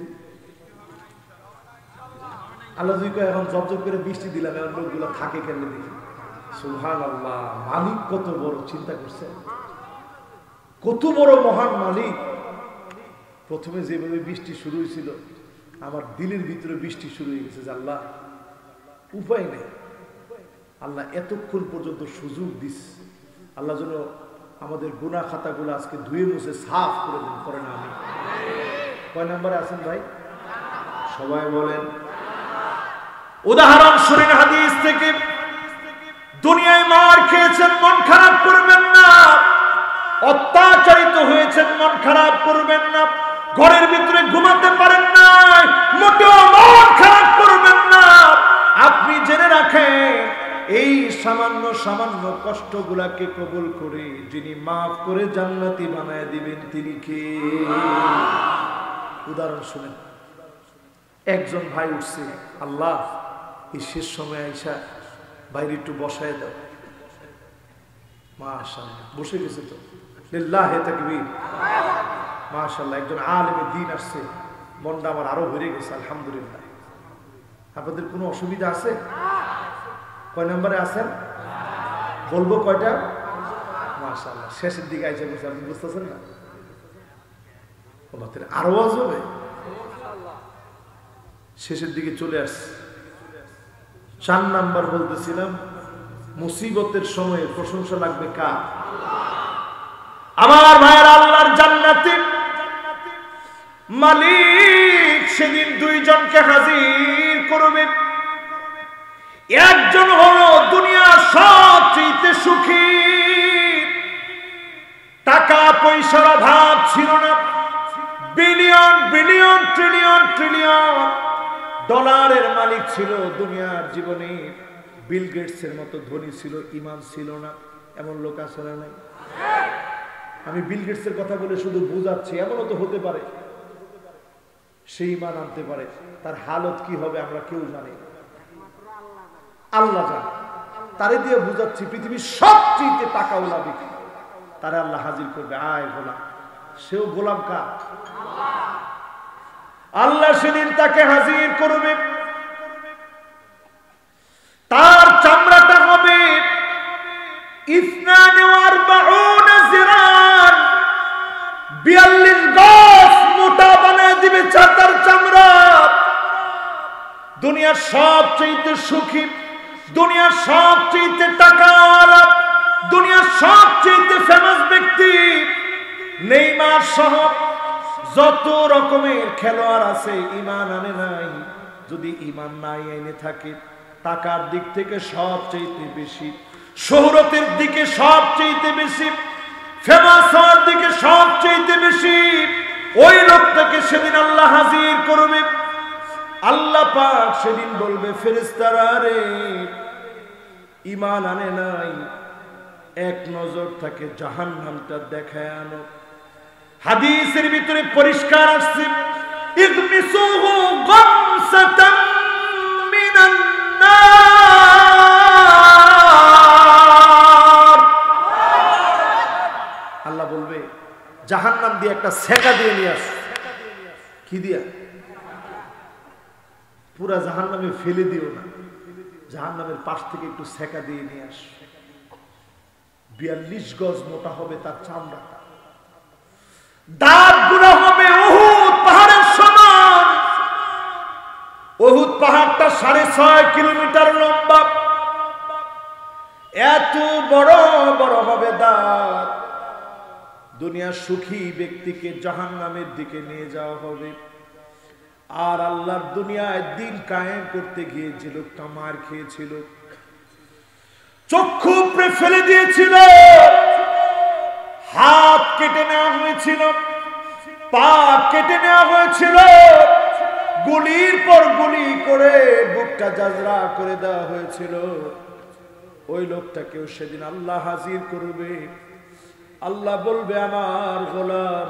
Speaker 1: আল্লাহ যদি এখন জব জব করে বৃষ্টি দিলাম, এখন লোকগুলো থাকে কেন দেখি। সুবহানাল্লাহ, মালিক কত বড়, চিন্তা করছে কত বড় মহান মালিক। প্রথমে যেভাবে বৃষ্টি শুরু হয়েছিল, আমার দিলের ভিতরে বৃষ্টি শুরু হয়ে গেছে যে আল্লাহ উপায় নেই, আল্লাহ এতক্ষণ পর্যন্ত সুযোগ দিস, আল্লাহ যেন আমাদের গুনাহ খাতাগুলো আজকে ধুয়ে মুছে সাফ করে দেন, করে না। আমি কয় নম্বরে আছেন ভাই? সবাই বলেন। উদাহরণ শুনেন হাদিস থেকে। দুনিয়ায় মার খেয়েছেন, মন খারাপ করবেন না। অত্যাচারিত হয়েছেন, মন খারাপ করবেন না। ঘরের ভিতরে ঘুমাতে পারেন না, মোটেও মন খারাপ করবেন না। আপনি জেনে রাখেন, এই সামান্য সামান্য কষ্টগুলাকে কবুল করে যিনি মাফ করে জান্নাতি বানায় দিবেন তিনি কে? উদাহরণ শুনেন। একজন ভাই উঠছে, আল্লাহ এই শেষ সময় আইসা বাইরে একটু বসায় দাও। মাশাআল্লাহ, বসে গেছে তো, লিল্লাহি তাকবীর। মাশাআল্লাহ, একজন আলেমে দ্বীন আসছে, মনটা আমার আরো ভরে গেছে, আলহামদুলিল্লাহ। আপনাদের কোনো অসুবিধা আছে? কয় নম্বরে আছেন বলবো? কয়টা? মাশাআল্লাহ, শেষের দিকে আইসা গেছে, আপনি বুঝতেছেন না? আরো আওয়াজ হবে, শেষের দিকে চলে আসছে। 4 নাম্বার বলতেছিলাম, মুসিবতের সময়ে প্রশংসা লাগবে কার? আমার ভাইয়ের, আল্লাহর জান্নাতে মালিক সেদিন 2 জনকে হাজির করবে। একজন হলো দুনিয়ার সবচেয়ে সুখী, টাকা পয়সার অভাব ছিল না, বিলিয়ন বিলিয়ন ট্রিলিয়ন ট্রিলিয়ন ডলারের মালিক ছিল দুনিয়ার জীবনে। বিল গেটসের মতো ধনী ছিল, ঈমান ছিল না। এমন লোক আছে না নাই? আমি বিল গেটসের কথা বলে শুধু বোঝাচ্ছি, এমনও তো হতে পারে সেই ঈমান আনতে পারে, তার হালত কি হবে আমরা কেউ জানি না, আল্লাহ জানে। তারে দিয়ে বুঝাচ্ছি, পৃথিবীর সবচেয়ে টাকাওয়ালা ব্যক্তি, তারে আল্লাহ হাজির করবে, আয় গোলাম। সেও গোলাম কার? আল্লাহ সেদিন তাকে হাজির করবে। তার চামড়াটা হবে 42 জিরান, দুনিয়ার সবচেয়ে সুখী, দুনিয়ার সবচেয়ে টাকাওয়ালা, দুনিয়ার সবচেয়ে ফেমাস ব্যক্তি নেইমার সহ যত রকমের খেলোয়াড় আছে, ঈমান আনে নাই। যদি ঈমান নাই এনে থাকে, টাকার দিক থেকে সবচেয়ে বেশি, শোহরতের দিকে সবচেয়ে বেশি, ফেমাস হওয়ার দিকে সবচেয়ে বেশি, ওই লোকটাকে সেদিন আল্লাহ হাজির করবে। আল্লাহ পাক সেদিন বলবে, ফেরেশতারা রে, ঈমান আনে নাই, এক নজর তাকে জাহান্নামটা দেখায় আনো। হাদিসের ভিতরে পরিষ্কার আসছে, ইগমিসুহু গামসাতাম মিনান নার। আল্লাহ বলবে, জাহান্নাম দিয়ে একটা সেকা দিয়ে নিয়ে আস। কি দিয়া? পুরা জাহান্নামে ফেলে দিও না, জাহান্নামের পাশ থেকে একটু সেকা দিয়ে নিয়ে আস। 42 গজ মোটা হবে তার চামড়াটা, দাঁতগুলো হবে উহুদ পাহাড়ের সমান। উহুদ পাহাড়টা 6.5 কিলোমিটার লম্বা, এত বড় বড় হবে দাঁত। দুনিয়ার সুখী ব্যক্তিকে জাহান্নামের দিকে নিয়ে যাওয়া হবে। আর আল্লাহর দুনিয়ায় দিন কায়েম করতে গিয়ে যে লোকটা মার খেয়েছিল, চক্ষু উপড়ে ফেলে দিয়েছিল, হাত কেটে নেওয়া হয়েছিল, পা কেটে নেওয়া হয়েছিল, গুলির পর গুলি করে বুকটা জাজরা করে দেওয়া হয়েছিল, ওই লোকটাকেও সেদিন আল্লাহ হাজির করবে। আল্লাহ বলবে, আমার গোলাম,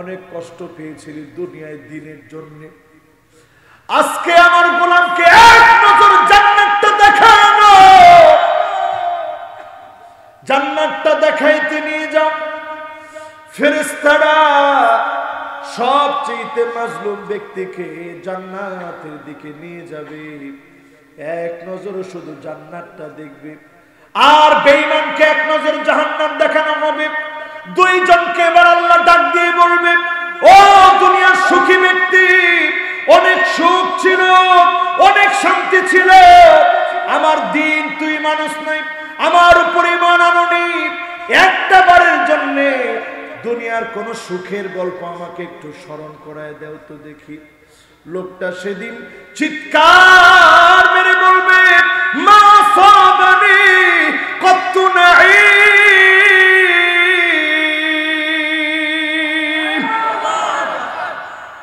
Speaker 1: অনেক কষ্ট পেয়েছিলি দুনিয়ায় দিনের জন্য, আজকে আমার গোলামকে এক নজর জান্নাতটা দেখানো, জান্নাতটা দেখাইতে নিয়ে যাও। ফেরেশতারা সবচেয়ে মাজলুম ব্যক্তিকে জান্নাতের দিকে নিয়ে যাবে, এক নজরে শুধু জান্নাতটা দেখবে। আর বেঈমানকে এক নজর জাহান্নাম দেখানো হবে। দুইজনকে এবার আল্লাহ ডাক দিয়ে বলবে, ও দুনিয়ার সুখী ব্যক্তি, অনেক সুখ ছিল, অনেক শান্তি ছিল, আমার দিন তুই মানুষ নাই, আমার উপরে ঈমান আনোনি, একটা বারের জন্য দুনিয়ার কোন সুখের গল্প আমাকে একটু স্মরণ করায় দাও তো দেখি। লোকটা সেদিন চিৎকার মেরে বলবে, মা সাবানি কত্তু নাঈম।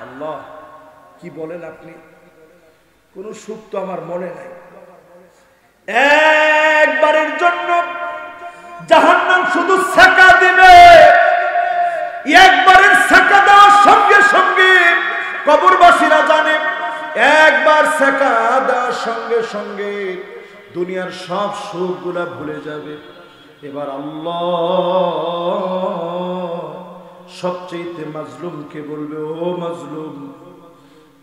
Speaker 1: আল্লাহ, কি বলেন আপনি? কোন সুখ তো আমার মনে নাই। একবারের জন্য জাহান্নাম শুধু সেকা দিবে, একবারের সেকা দেওয়ার সঙ্গে সঙ্গে কবরবাসীরা জানে, একবার সেকা দেওয়ার সঙ্গে সঙ্গে দুনিয়ার সব সুখ গুলা ভুলে যাবে। এবার আল্লাহ সবচেয়ে মাজলুমকে বলবে, ও মাজলুম,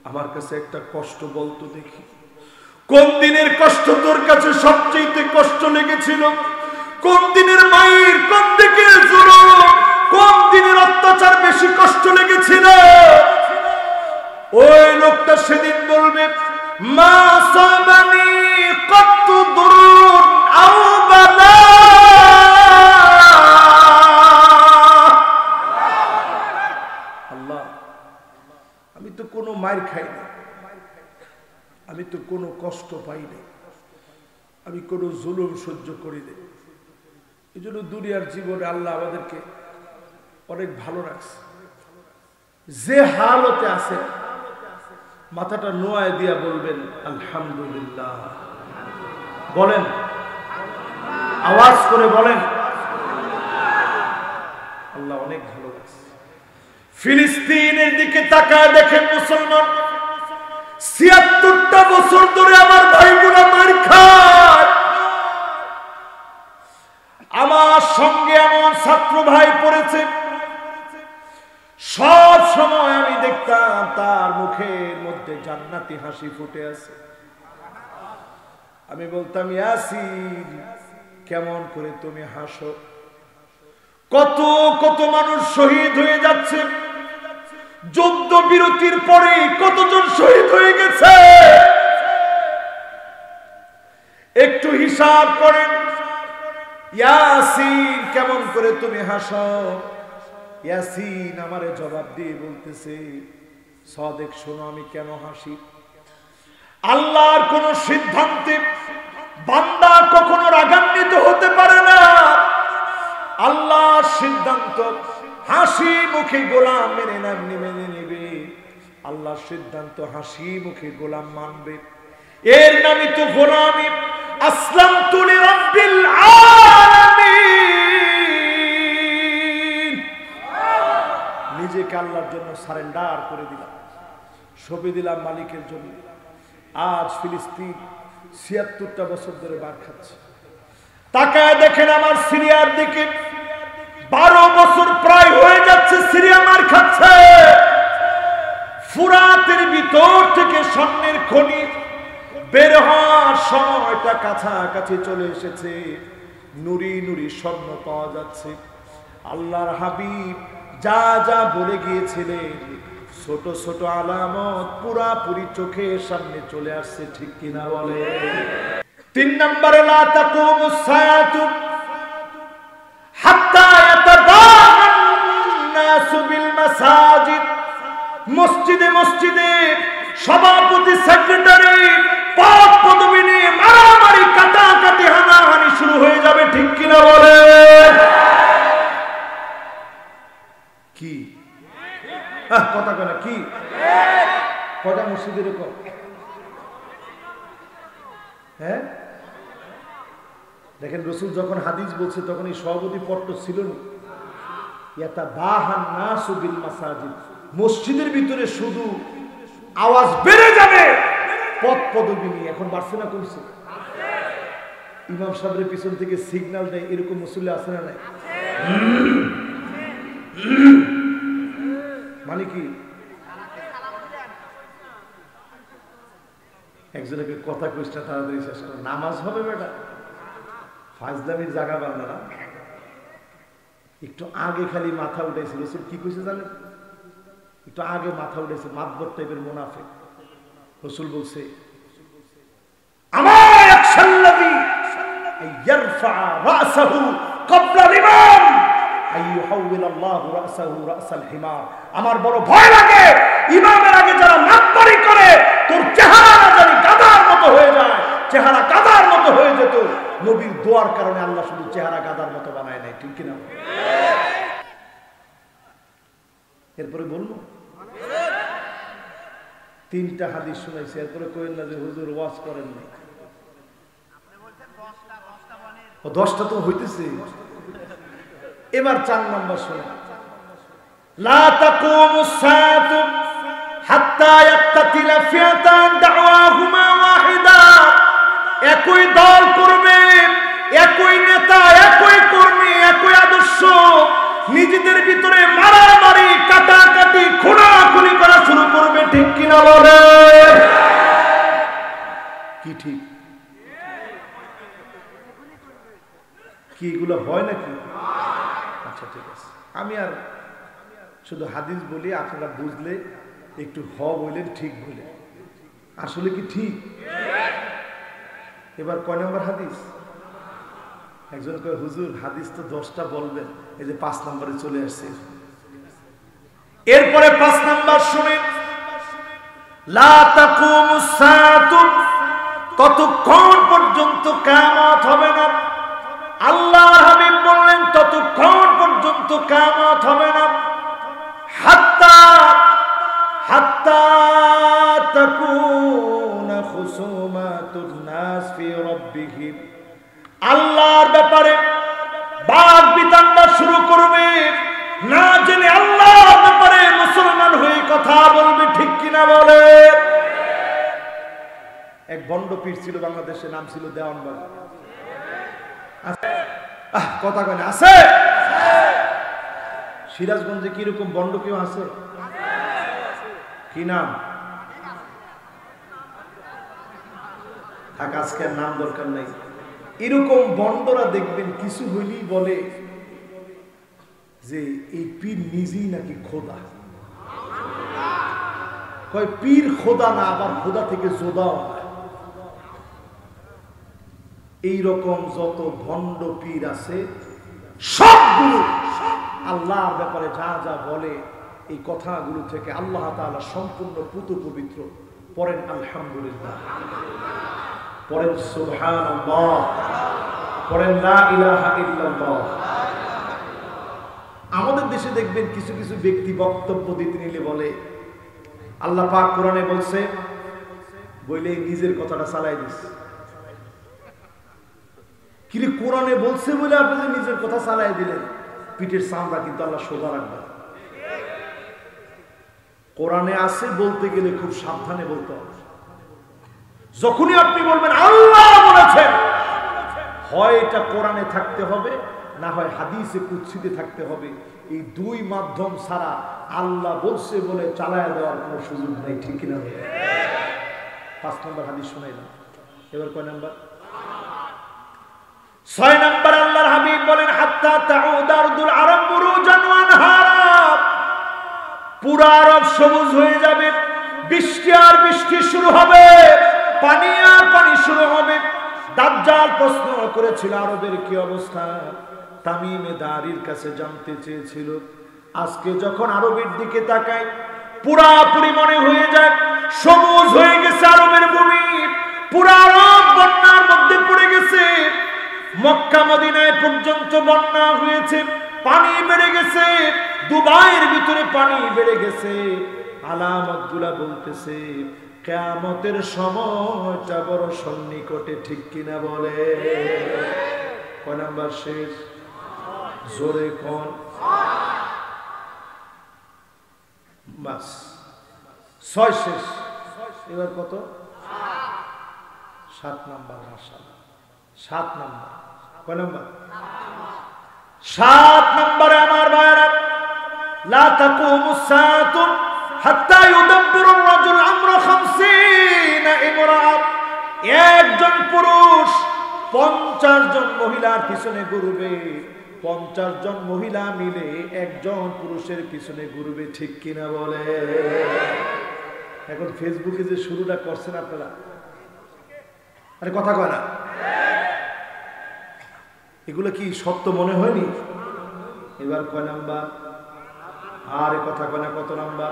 Speaker 1: আমার কাছে একটা কষ্ট বলতো দেখি, কোন দিনের কষ্ট তোর কাছে সবচেয়ে কষ্ট লেগেছিল? কোন দিনের মায়ের, কোন দিকের জুলুম, কোন দিনের অত্যাচার বেশি কষ্ট লেগেছিল? ওই লোকটা সেদিন বলবে, মা সাবানি কত্তু দুরুন আও বালা। আল্লাহ, আমি তো কোনো মার খাই না, আমি তো কোনো কষ্ট পাই না, আমি কোনো জুলুম সহ্য করি না। এই জন্য দুনিয়ার জীবনে আল্লাহ আমাদেরকে অনেক ভালো রাখছে। যে হালতে আছে মাথাটা নোয়ায় দিয়া বলবেন আলহামদুলিল্লাহ, বলেন, আওয়াজ করে বলেন, আল্লাহ অনেক ভালো রাখছে। ফিলিস্তিনের দিকে তাকায় দেখেন মুসলমান, ৭৬টা বছর ধরে আমার ভাইগুলা মার খায়। আমার সঙ্গে এমন ছাত্র ভাই পড়েছে, সব সময় আমি দেখতাম তার মুখের মধ্যে জান্নাতি হাসি ফুটে আছে। আমি বলতাম, ইয়াসিন, কেমন করে তুমি হাসো? কত কত মানুষ শহীদ হয়ে যাচ্ছে, যুদ্ধ বিরতির পরে কতজন শহীদ হয়ে গেছে, হিসাব করেন। ইয়াসিন কেমন করে তুমি হাসো? ইয়াসিন আমারে জবাব দিয়ে বলতেছে, সাদেক শোনো আমি কেন হাসি। আল্লাহর কোন সিদ্ধান্তে বান্দা কখনো রাগান্বিত হতে পারে না। আল্লাহর সিদ্ধান্ত হাসি মুখে গোলাম মেনে নেবে। আল্লাহর সিদ্ধান্ত হাসি মুখে গোলাম মানবে। এর নামই তো গোলামি। আসলামতু লিরাব্বিল আলামিন। নিজেকে আল্লাহর জন্য সারেন্ডার করে দিলাম, সঁপে দিলাম মালিকের জন্য। আজ ফিলিস্তিন ৭৬টা বছর ধরে মার খাচ্ছে। তাকায় দেখেন আমার সিরিয়ার দিকে, 12 বছর প্রায় হয়ে যাচ্ছে সিরিয়া মার খাচ্ছে। ফুরাতের ভিতর থেকে স্বর্ণের খনি বের হওয়ার সময়টা কাছাকাছি চলে এসেছে। নুরি নুরি স্বর্ণ পাওয়া যাচ্ছে। আল্লাহর হাবিব যা যা বলে গিয়েছিলেন ছোট ছোট আলামত পুরাপুরি চোখের সামনে চলে আসছে, ঠিক কিনা বলে? 3 নম্বরে লা তাকুমুস সাআতু হাত্তা ইয়াতাবাগান নাসু বিল মাসাজিদ। মসজিদে মসজিদে সভাপতি, সেক্রেটারি, পদ পদবি নিয়ে মারামারি, কাটাকাটি, হানাহানি শুরু হয়ে যাবে, ঠিক কিনা বলে? কি কথা কয় না? কি কটা মসজিদের এরকম? হ্যাঁ, দেখেন রসুল যখন হাদিস বলছে তখন এই সভাপতি পট্ট ছিল না। ইয়াতাবাহান নাসু বিল মাসাজিদ, মসজিদের ভিতরে শুধু আওয়াজ বেড়ে যাবে পদ পদবি নিয়ে। এখন বাড়ছে না কমছে? ইমাম সাহেবের পিছন থেকে সিগন্যাল দেয়, এরকম মুসল্লি আছে না নাই? মানে কি একজনকে কথা কইছে তাড়াতাড়ি শেষ করে, নামাজ হবে বেটা, ফাজলামির জায়গা বাংলা না। একটু আগে খালি মাথা উঠেছিল, রসুল কি কইছে জানেন? একটু আগে মাথা উঠেছে, মাতবর টাইপের মুনাফিক। রসুল বলছে, আমার একসাল্লাযী ইয়ারফা রাসাহু ক্বাবলা ইমাম আইয়ুহাউল আল্লাহু রাসাহু রাসাল হিমার। আমার বড় ভয় লাগে ইমামের আগে যারা নাকবারি করে, তোর চেহারা না জানি গাধার মতো হয়ে যায়। চেহারা গাধার মতো হয়ে যেত, নবীর দোয়ার কারণে আল্লাহ শুধু চেহারা গাধার মতো বানায় নাই, ঠিক কিনা? এরপরে বলবো 3টা হাদিস শুনাইছে, এরপরে কইেন না যে হুজুর ওয়াজ করেন না। 10টা তো হইতেছে। এবার 4 নম্বর শুনে, লা তাকুমুস সাআতু হাত্তা ইয়াক্তাতিলা ফিআতান দাওয়াহুমা ওয়াহিদা। একই দল করবে, একই নেতা, একই কর্মী, একই আদর্শ, নিজেদের ভিতরে মারামারি, কাটাকাটি, খুনাখুনি করা শুরু করবে, ঠিক কিনা বলে? কি ঠিক? কি এগুলো হয় নাকি? আচ্ছা ঠিক আছে, আমি আর শুধু হাদিস বলি, আপনারা বুঝলে একটু বললেন, ঠিক বলে। আসলে কি ঠিক? এবার কয় নম্বর হাদিস? একজন কয় হুজুর হাদিস তো 10টা বলবেন, এই যে 5 নম্বরে চলে আসছে। এরপরে 5 নম্বর শুনেন, লা তাকুমুস সাআতু, ততক্ষণ পর্যন্ত কিয়ামত হবে না। আল্লাহর হাবিব বললেন ততক্ষণ পর্যন্ত কিয়ামত হবে না। হাত্তা তাকুনা খুসুমাতুন নাস ফি রাব্বিহিম। আল্লাহর ব্যাপারে বাদ বিতণ্ডা শুরু করবে, না জেনে আল্লাহর ব্যাপারে মুসলমান হয়ে কথা বলবে, ঠিক কিনা বলে? এক বন্ড পীর ছিল বাংলাদেশে, নাম ছিল দেওয়ানবাগ। কথা কয় না? আছে। সিরাজগঞ্জে কিরকম বন্ড কেউ আছে? কি নাম? থাক, আজকে নাম দরকার নাই। এরকম বন্ডরা দেখবেন কিছু হইলেই বলে যে এই পীর নিজেই নাকি খোদা। কয় পীর খোদা না, আবার খোদা থেকে জোদাও। এই রকম যত ভণ্ড পীর আছে সবগুলো আল্লাহর ব্যাপারে যা যা বলে এই কথাগুলো থেকে আল্লাহ তাআলা সম্পূর্ণ পুত পবিত্র। পড়েন আলহামদুলিল্লাহ, পড়েন সুবহানাল্লাহ, পড়েন লা ইলাহা ইল্লাল্লাহ। আমাদের দেশে দেখবেন কিছু কিছু ব্যক্তি বক্তব্য দিতে নিলে বলে আল্লাহ পাক কোরআনে বলছে বইলে নিজের কথাটা চালাই দিচ্ছে। কিন্তু কোরআনে বলছে বলে আপনি যে নিজের কথা চালাই দিলেন, পিঠের চামড়া কিন্তু আল্লাহ সোজা রাখবেন। কোরআনে আছে বলতে গেলে খুব সাবধানে বলতে হবে। যখনই আপনি বলবেন আল্লাহ বলেছেন, হয় এটা কোরআনে থাকতে হবে, না হয় হাদিসে কুদসিতে থাকতে হবে। এই দুই মাধ্যম ছাড়া আল্লাহ বলছে বলে চালায় দেওয়ার কোনো সুযোগ নেই, ঠিক কিনা? 5 নম্বর হাদিস শোনাইলাম, এবার কয় নাম্বার? 6 নম্বর আল্লাহর হাবিব বলেন হাত্তা তাউদ আরদুল আরব বুরুজান ওয়া আনহারা, পুরা আরব সবুজ হয়ে যাবে, বৃষ্টি আর বৃষ্টি শুরু হবে, পানি আর পানি শুরু হবে। দাজ্জাল প্রশ্ন করেছিল আরবের কি অবস্থা, তামিমে দারির কাছে জানতে চেয়েছিল। আজকে যখন আরবের দিকে তাকাই পুরাপুরি মনে হয়ে যায় সবুজ হয়ে গেছে আরবের ভূমি, পুরা আরব বন্যার মধ্যে পড়ে গেছে। মক্কা মদিনায় পর্যন্ত বন্যা হয়েছে, পানি বেড়ে গেছে, দুবাইয়ের ভিতরে পানি বেড়ে গেছে। আলামতগুলা বলতেছে কিয়ামতের সময়টা বড় সন্নিকটে, ঠিক কিনা বলে? কয় নাম্বার শেষ? জোরে কোন? বাস 6 শেষ। এবার কত? 7 নাম্বার। মাশাআল্লাহ, 7 নাম্বার। কয় নাম্বার? 7 নম্বরে আমার ভাইরা, লা তাকুমুস সাআতু হাত্তা ইউদাব্বিরুর রাজুল আমরা 50 ইমরাআ। একজন পুরুষ 50 জন মহিলার পিছনে ঘুরবে, 50 জন মহিলা মিলে একজন পুরুষের পিছনে ঘুরবে, ঠিক কিনা বলে? এখন ফেসবুকে যে শুরুটা করছেন আপনারা, আরে কথা কয় না, এগুলো কি সত্য মনে হয়নি? এবার কয় নাম্বার? আর কথা কয় না, কত নাম্বার?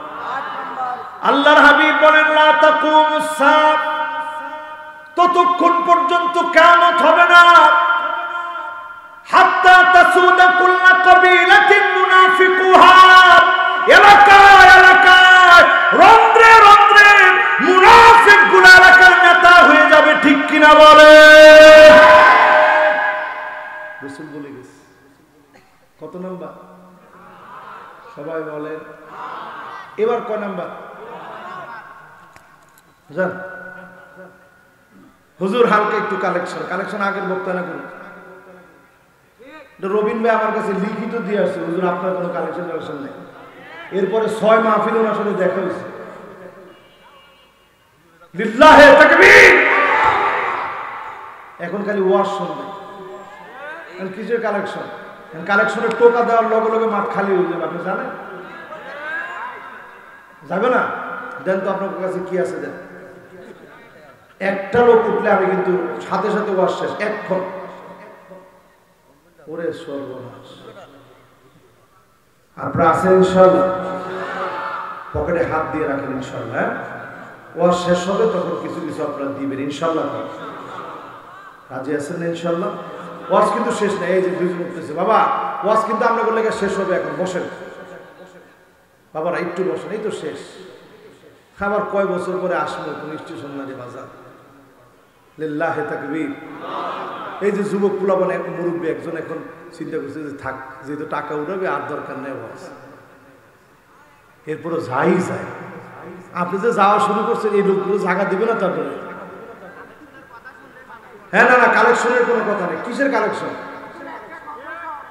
Speaker 1: আল্লাহর হাবিব বলেন লা তাকুমুস সাআ, ততক্ষণ পর্যন্ত কিয়ামত হবে না হাত্তা তাসুদা কুল্লু কবিলাতিন মুনাফিকুহা। এলাকায় এলাকায় রন্ধ্রে রন্ধ্রে মুনাফিকগুলো এলাকার নেতা হয়ে যাবে, ঠিক কিনা বলে? রাসূল বলে গেছে। কত নাম্বার? সবাই বলেন। এবার কয় নাম্বার? জান হুজুর হালকা একটু কালেকশন আগের বক্তা না করুন। রবিন ভাই আমার কাছে লিখিত দিয়ে আসছে, হুজুর আপনার কোনো কালেকশন নেই। এরপরে 6 মাহফিল ওনার সাথে দেখা হয়েছে। লিল্লাহে তাকবীর। এখন খালি ওয়াজ শুনবে। কিসের কালেকশন? কালেকশনের টোকা দেওয়ার লগে লগে মাঠ খালি হয়ে যাবে, আপনি জানেন? যাবে না? দেন তো আপনার কাছে কি আছে দেন। একটা লোক উঠলে আমি কিন্তু সাথে সাথে ওয়াজ শেষ, এখন। ওরে সর্বনাশ। আপনারা আছেন ইনশাআল্লাহ? পকেটে হাত দিয়ে রাখেন ইনশাআল্লাহ। ওয়াজ শেষ হবে তখন কিছু কিছু আপনারা দিবেন ইনশাআল্লাহ। রাজি আছেন না ইনশাআল্লাহ? ওয়াজ কিন্তু শেষ না। এই যে দুইজন উঠতেছে, বাবা ওয়াজ কিন্তু আমরা বললে শেষ হবে, এখন বসেন বাবারা, একটু বসেন, এই তো শেষ। আবার কয় বছর পরে আসবো কোন স্টেশন না যে বাজার। লিল্লাহে তাকবীর। এই যে যুবক পোলাপান, এক মুরব্বী একজন এখন চিন্তা করছে যে থাক, যেহেতু টাকা উঠাবে আর দরকার নেই ওয়াজ। এরপরে যাই যায়, আপনি যে যাওয়া শুরু করছেন এই লোকগুলো জায়গা দেবে না তারপরে? হ্যাঁ, না না, কালেকশনের কোনো কথা নেই। কিসের কালেকশন?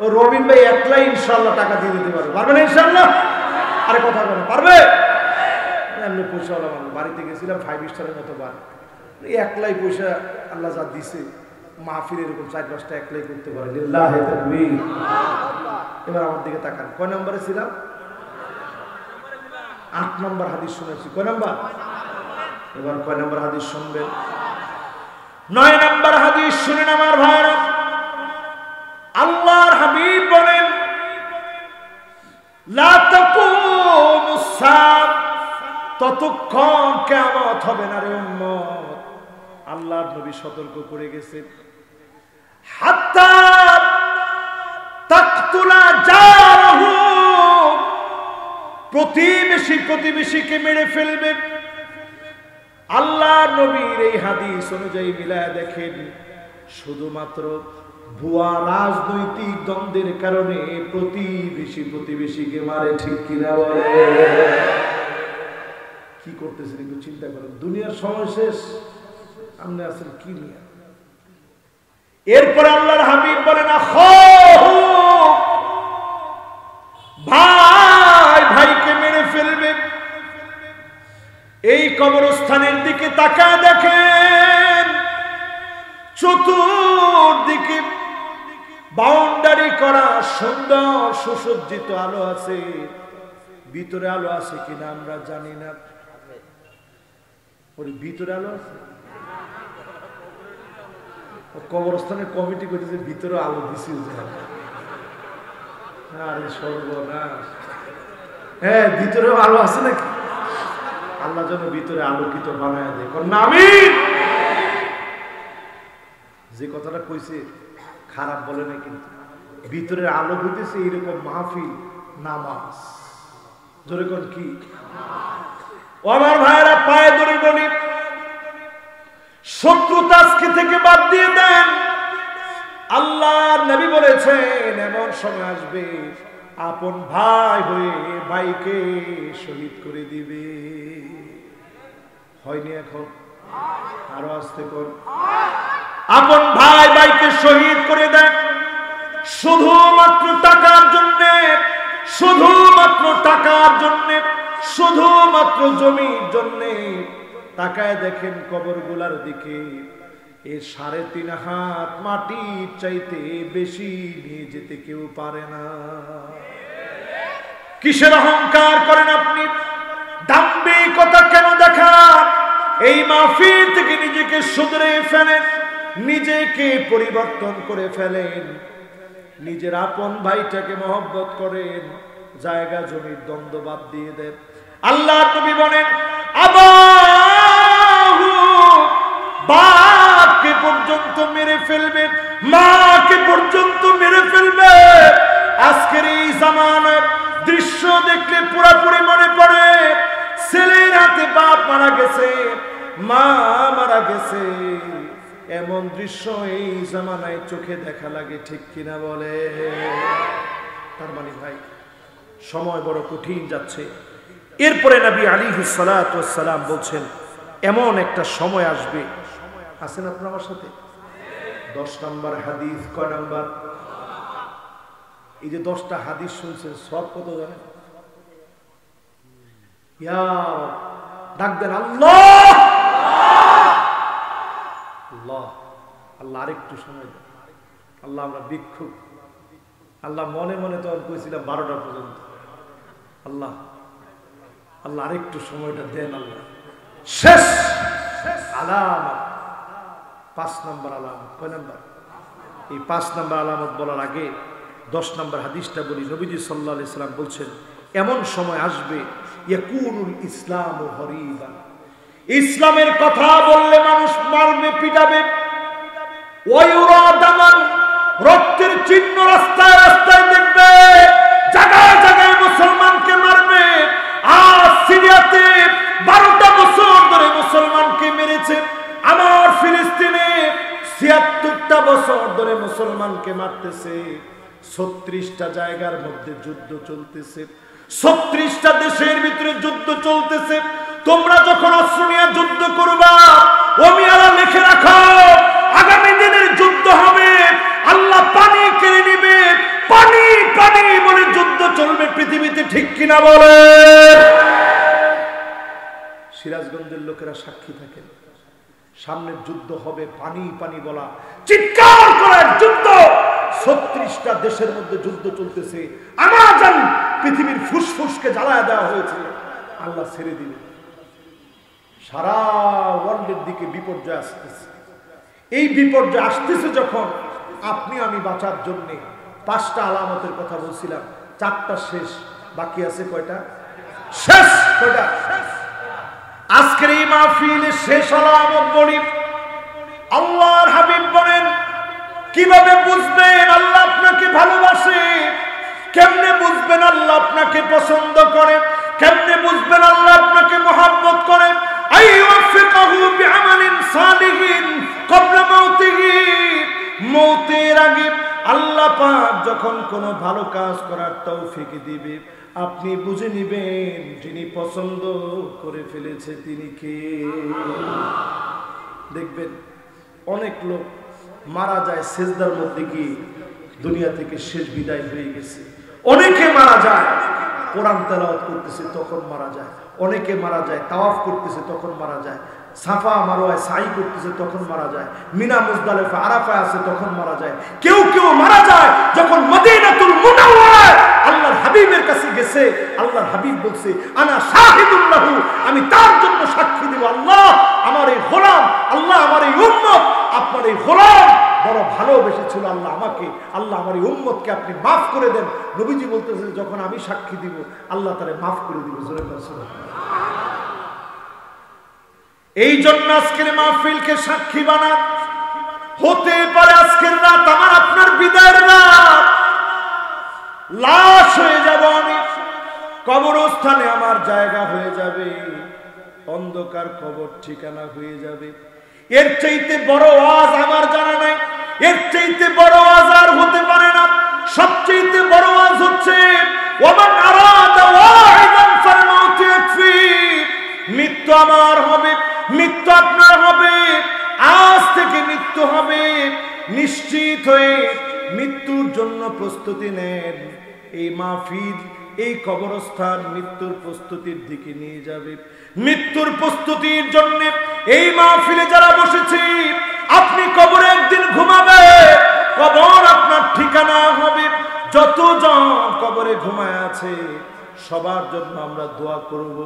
Speaker 1: ও রবিন ভাই একলাই ইনশাআল্লাহ টাকা দিয়ে দিতে পারবে, পারবে না ইনশাআল্লাহ? আরে কথা বলো, পারবে? এমনি পয়সাওয়ালা মানুষ, বাড়িতে গেছিলাম 5 স্টারের মতো বার, একলাই পয়সা আল্লাহ যা দিছে, মাহফিল এরকম 4-5টা একলাই করতে পারে। লিল্লাহি তাকবীর। এবার আমার দিকে তাকান, কয় নম্বরে ছিলাম? 8 নম্বর হাদিস শুনেছি। কয় নম্বর? এবার কয় নম্বর হাদিস শুনবেন? 9 নম্বর হাদিস শুনেন আমার ভাইরা, আল্লাহর হাবিব বলেন লা তাকুমুস সাআহ, ততক্ষণ কিয়ামত হবে না রে উম্মত। আল্লাহর নবী সতর্ক করে গেছেন, হাত্তা তাকতুলা জারহু, প্রতিবেশীকে মেরে ফেলবে। আল্লাহর নবীর এই হাদিস অনুযায়ী মিলায় দেখেন, শুধুমাত্র ভুয়া রাজনৈতিক দ্বন্দ্বের কারণে প্রতিবেশীকে মারে, ঠিক কিনা বলে? কি করতেছেন একটু চিন্তা করেন। দুনিয়ার সময় শেষ, আপনি আছেন কি নিয়ে? এরপরে আল্লাহর হাবিব বলেন ভাইকে মেরে ফেলবে। এই কবরস্থানের দিকে তাকায় দেখেন, চতুর্দিকে বাউন্ডারি করা সুন্দর সুসজ্জিত আলো আছে, ভিতরে আলো আছে কিনা আমরা জানি না। ওর ভিতরে আলো আছে? কবরস্থানের কমিটি করতেছে ভিতরে আলো দিছি। আরে সর্বনাশ! হ্যাঁ, ভিতরেও আলো আছে নাকি? আল্লাহ যেন ভিতরে আলোকিত বানায় দেয়। আমিন। যে কথাটা কইছে খারাপ বলে না, কিন্তু ভিতরে আলো হইতেছে এইরকম মাহফিল, নামাজ। জোরে কোন কি? ও আমার ভাইয়েরা, পায়ে ধরে বলি, শত্রুতা আজকে থেকে বাদ দিয়ে দেন। আল্লাহর নবী বলেছেন এমন সময় আসবে আপন ভাই হয়ে ভাইকে শহীদ করে দিবে। হয়নি এখন? আরো আসতে কর। আপন ভাইকে শহীদ করে দেয় শুধুমাত্র টাকার জন্যে, শুধুমাত্র টাকার জন্যে, শুধুমাত্র জমির জন্যে। তাকায় দেখেন কবরগুলার দিকে, এ 3.5 হাত মাটির চাইতে বেশি নিয়ে যেতে কেউ পারে না। কিসের অহংকার করেন আপনি? দাম্ভিকতা কেন দেখান? এই মাহফিল থেকে নিজেকে শুধরে ফেলেন, নিজেকে পরিবর্তন করে ফেলেন, নিজের আপন ভাইটাকে মহব্বত করেন, জায়গা জমির দ্বন্দ্ব বাদ দিয়ে দেন। আল্লাহ নবী বলেন, বাপকে পর্যন্ত মেরে ফেলবে, মাকে পর্যন্ত মেরে ফেলবে। আজকের এই জামানার দৃশ্য দেখলে পুরোপুরি মনে পড়ে, ছেলের হাতে বাপ মারা গেছে, মা মারা গেছে। এমন দৃশ্য এই জামানায় চোখে দেখা লাগে, ঠিক কিনা বলে? তার মানে ভাই, সময় বড় কঠিন যাচ্ছে। এরপরে নবী আলাইহিস সালাতু ওয়াস সালাম বলছেন, এমন একটা সময় আসবে। আছেন আপনার আমার সাথে? 10 নম্বর হাদিস। কয় নাম্বার? এই যে 10টা হাদিস শুনছেন, সব কত জানেন? ইয়া ডাক দেন আল্লাহ, আল্লাহ, আল্লাহ। আরেকটু সময় দেন আল্লাহ। আমরা ভিক্ষুক, আল্লাহ মনে মনে তখন কইছিলাম 12টা পর্যন্ত। আল্লাহ, আল্লাহ আরেকটু সময়টা দেন আল্লাহ। শেষ আলামত, 5 নম্বর আলামত। কয় নম্বর? এই 5 নম্বর আলামত বলার আগে 10 নম্বর হাদিসটা বলি। নবীজি সাল্লাল্লাহু আলাইহি সাল্লাম বলছেন, এমন সময় আসবে ইয়াকুনুল ইসলামু গরীবান, ইসলামের কথা বললে মানুষ মারবে, পিটাবে। ওয়ায়ুরা দামান, রক্তের চিহ্ন রাস্তায় রাস্তায় দেখবে, জায়গায় জায়গায় মুসলমানকে মারবে। আর সিরিয়াতে 12টা বছর ধরে মুসলমানকে মেরেছে, আমার ফিলিস্তিনে 76টা বছর ধরে মুসলমানকে মারতেছে। 36টা জায়গার মধ্যে যুদ্ধ চলতেছে, 36টা দেশের ভিতরে যুদ্ধ চলতেছে। তোমরা যখন অস্ত্র নিয়ে যুদ্ধ করবা, ওমিয়ারা লিখে রাখো, আগামী দিনের যুদ্ধ হবে, আল্লাহ পানি কেড়ে নিবে, পানি পানি বলে যুদ্ধ চলবে পৃথিবীতে, ঠিক কিনা বলে? সিরাজগঞ্জের লোকেরা সাক্ষী থাকেন, সামনে যুদ্ধ হবে, পানি পানি বলা, চিৎকার করার যুদ্ধ। 36টা দেশের মধ্যে যুদ্ধ চলতেছে। আমার জান পৃথিবীর ফুসফুসকে জ্বালায় দেওয়া হয়েছে, আল্লাহ ছেড়ে দিবে। সারা ওয়ার্ল্ডের দিকে বিপর্যয় আসতেছে। এই বিপর্যয় আসতেছে যখন, আপনি আমি বাঁচার জন্য 5টা আলামতের কথা বলছিলাম, 4টা শেষ, বাকি আছে কয়টা? শেষ কয়টা? আজকের এই মাহফিলের শেষ আলামত বলি। আল্লাহর হাবিব বলেন, কিভাবে বুঝবেন আল্লাহ আপনাকে ভালোবাসে? কেমনে বুঝবেন আল্লাহ আপনাকে পছন্দ করে? কেমনে বুঝবেন আল্লাহ আপনাকে মহব্বত করে? আইয়ুফিকাহু বিআমালিন সালিহিন ক্বাবলা মাউতিহি, মওতের আগে আল্লাহ পাক যখন কোনো ভালো কাজ করার তৌফিক দিবে, আপনি বুঝে নেবেন যিনি পছন্দ করে ফেলেছে তিনি কে। দেখবেন অনেক লোক মারা যায় সেজদার মধ্যে গিয়ে, দুনিয়া থেকে শেষ বিদায় হয়ে গেছে। অনেকে মারা যায় কোরআন তেলাওয়াত করতেছে, তখন মারা যায়। অনেকে মারা যায় তাওয়াফ করতেছে, তখন মারা যায়। সাফা মারোয়ায় সাই করতেছে, তখন মারা যায়। মিনা মুজদালিফা আরাফায় আছে, তখন মারা যায়। কেউ কেউ মারা যায় যখন মদিনাতুল মুনাওয়ারায় আল্লাহর হাবিবের কাছে গেছে। আল্লাহর হাবিব বলছে, আনা শাহিদুল্লাহু, আমি তার জন্য সাক্ষী দেব। আল্লাহ আমার এই গোলাম, আল্লাহ আমার এই উম্মত, আপনার এই গোলাম বড় ভালোবেসেছিল আল্লাহ আমাকে। আল্লাহ আমার এই উম্মতকে আপনি মাফ করে দেন। নবীজি বলতেছেন, যখন আমি সাক্ষী দিব আল্লাহ তারে মাফ করে দিবে। এই জন্য আজকের মাহফিলকে সাক্ষী বানান। হতে পারে আজকের রাত আমার আপনার বিদায়ের রাত, লাশ হয়ে যাব আমি, কবরস্থানে আমার জায়গা হয়ে যাবে, অন্ধকার কবর ঠিকানা হয়ে যাবে। এর চাইতে বড় ওয়াজ আমার জানা নাই, এর চাইতে বড় ওয়াজ আর হতে পারে না। সবচেয়ে বড় ওয়াজ হচ্ছে ওয়ামান আরাদা ওয়াহিদান ফালমাউতু ইয়াকফি, মৃত্যু আমার হবে, মৃত্যু আপনার হবে। আজ থেকে মৃত্যু হবে, নিশ্চিত হয়ে মৃত্যুর জন্য প্রস্তুতি নেন। এই মাহফিল, এই কবরস্থান মৃত্যুর প্রস্তুতির দিকে নিয়ে যাবে। মৃত্যুর প্রস্তুতির জন্য এই মাহফিলে যারা বসেছি, আপনি কবরে একদিন ঘুমাবে, কবর আপনার ঠিকানা হবে। যতজন কবরে ঘুমায় আছে সবার জন্য আমরা দোয়া করব।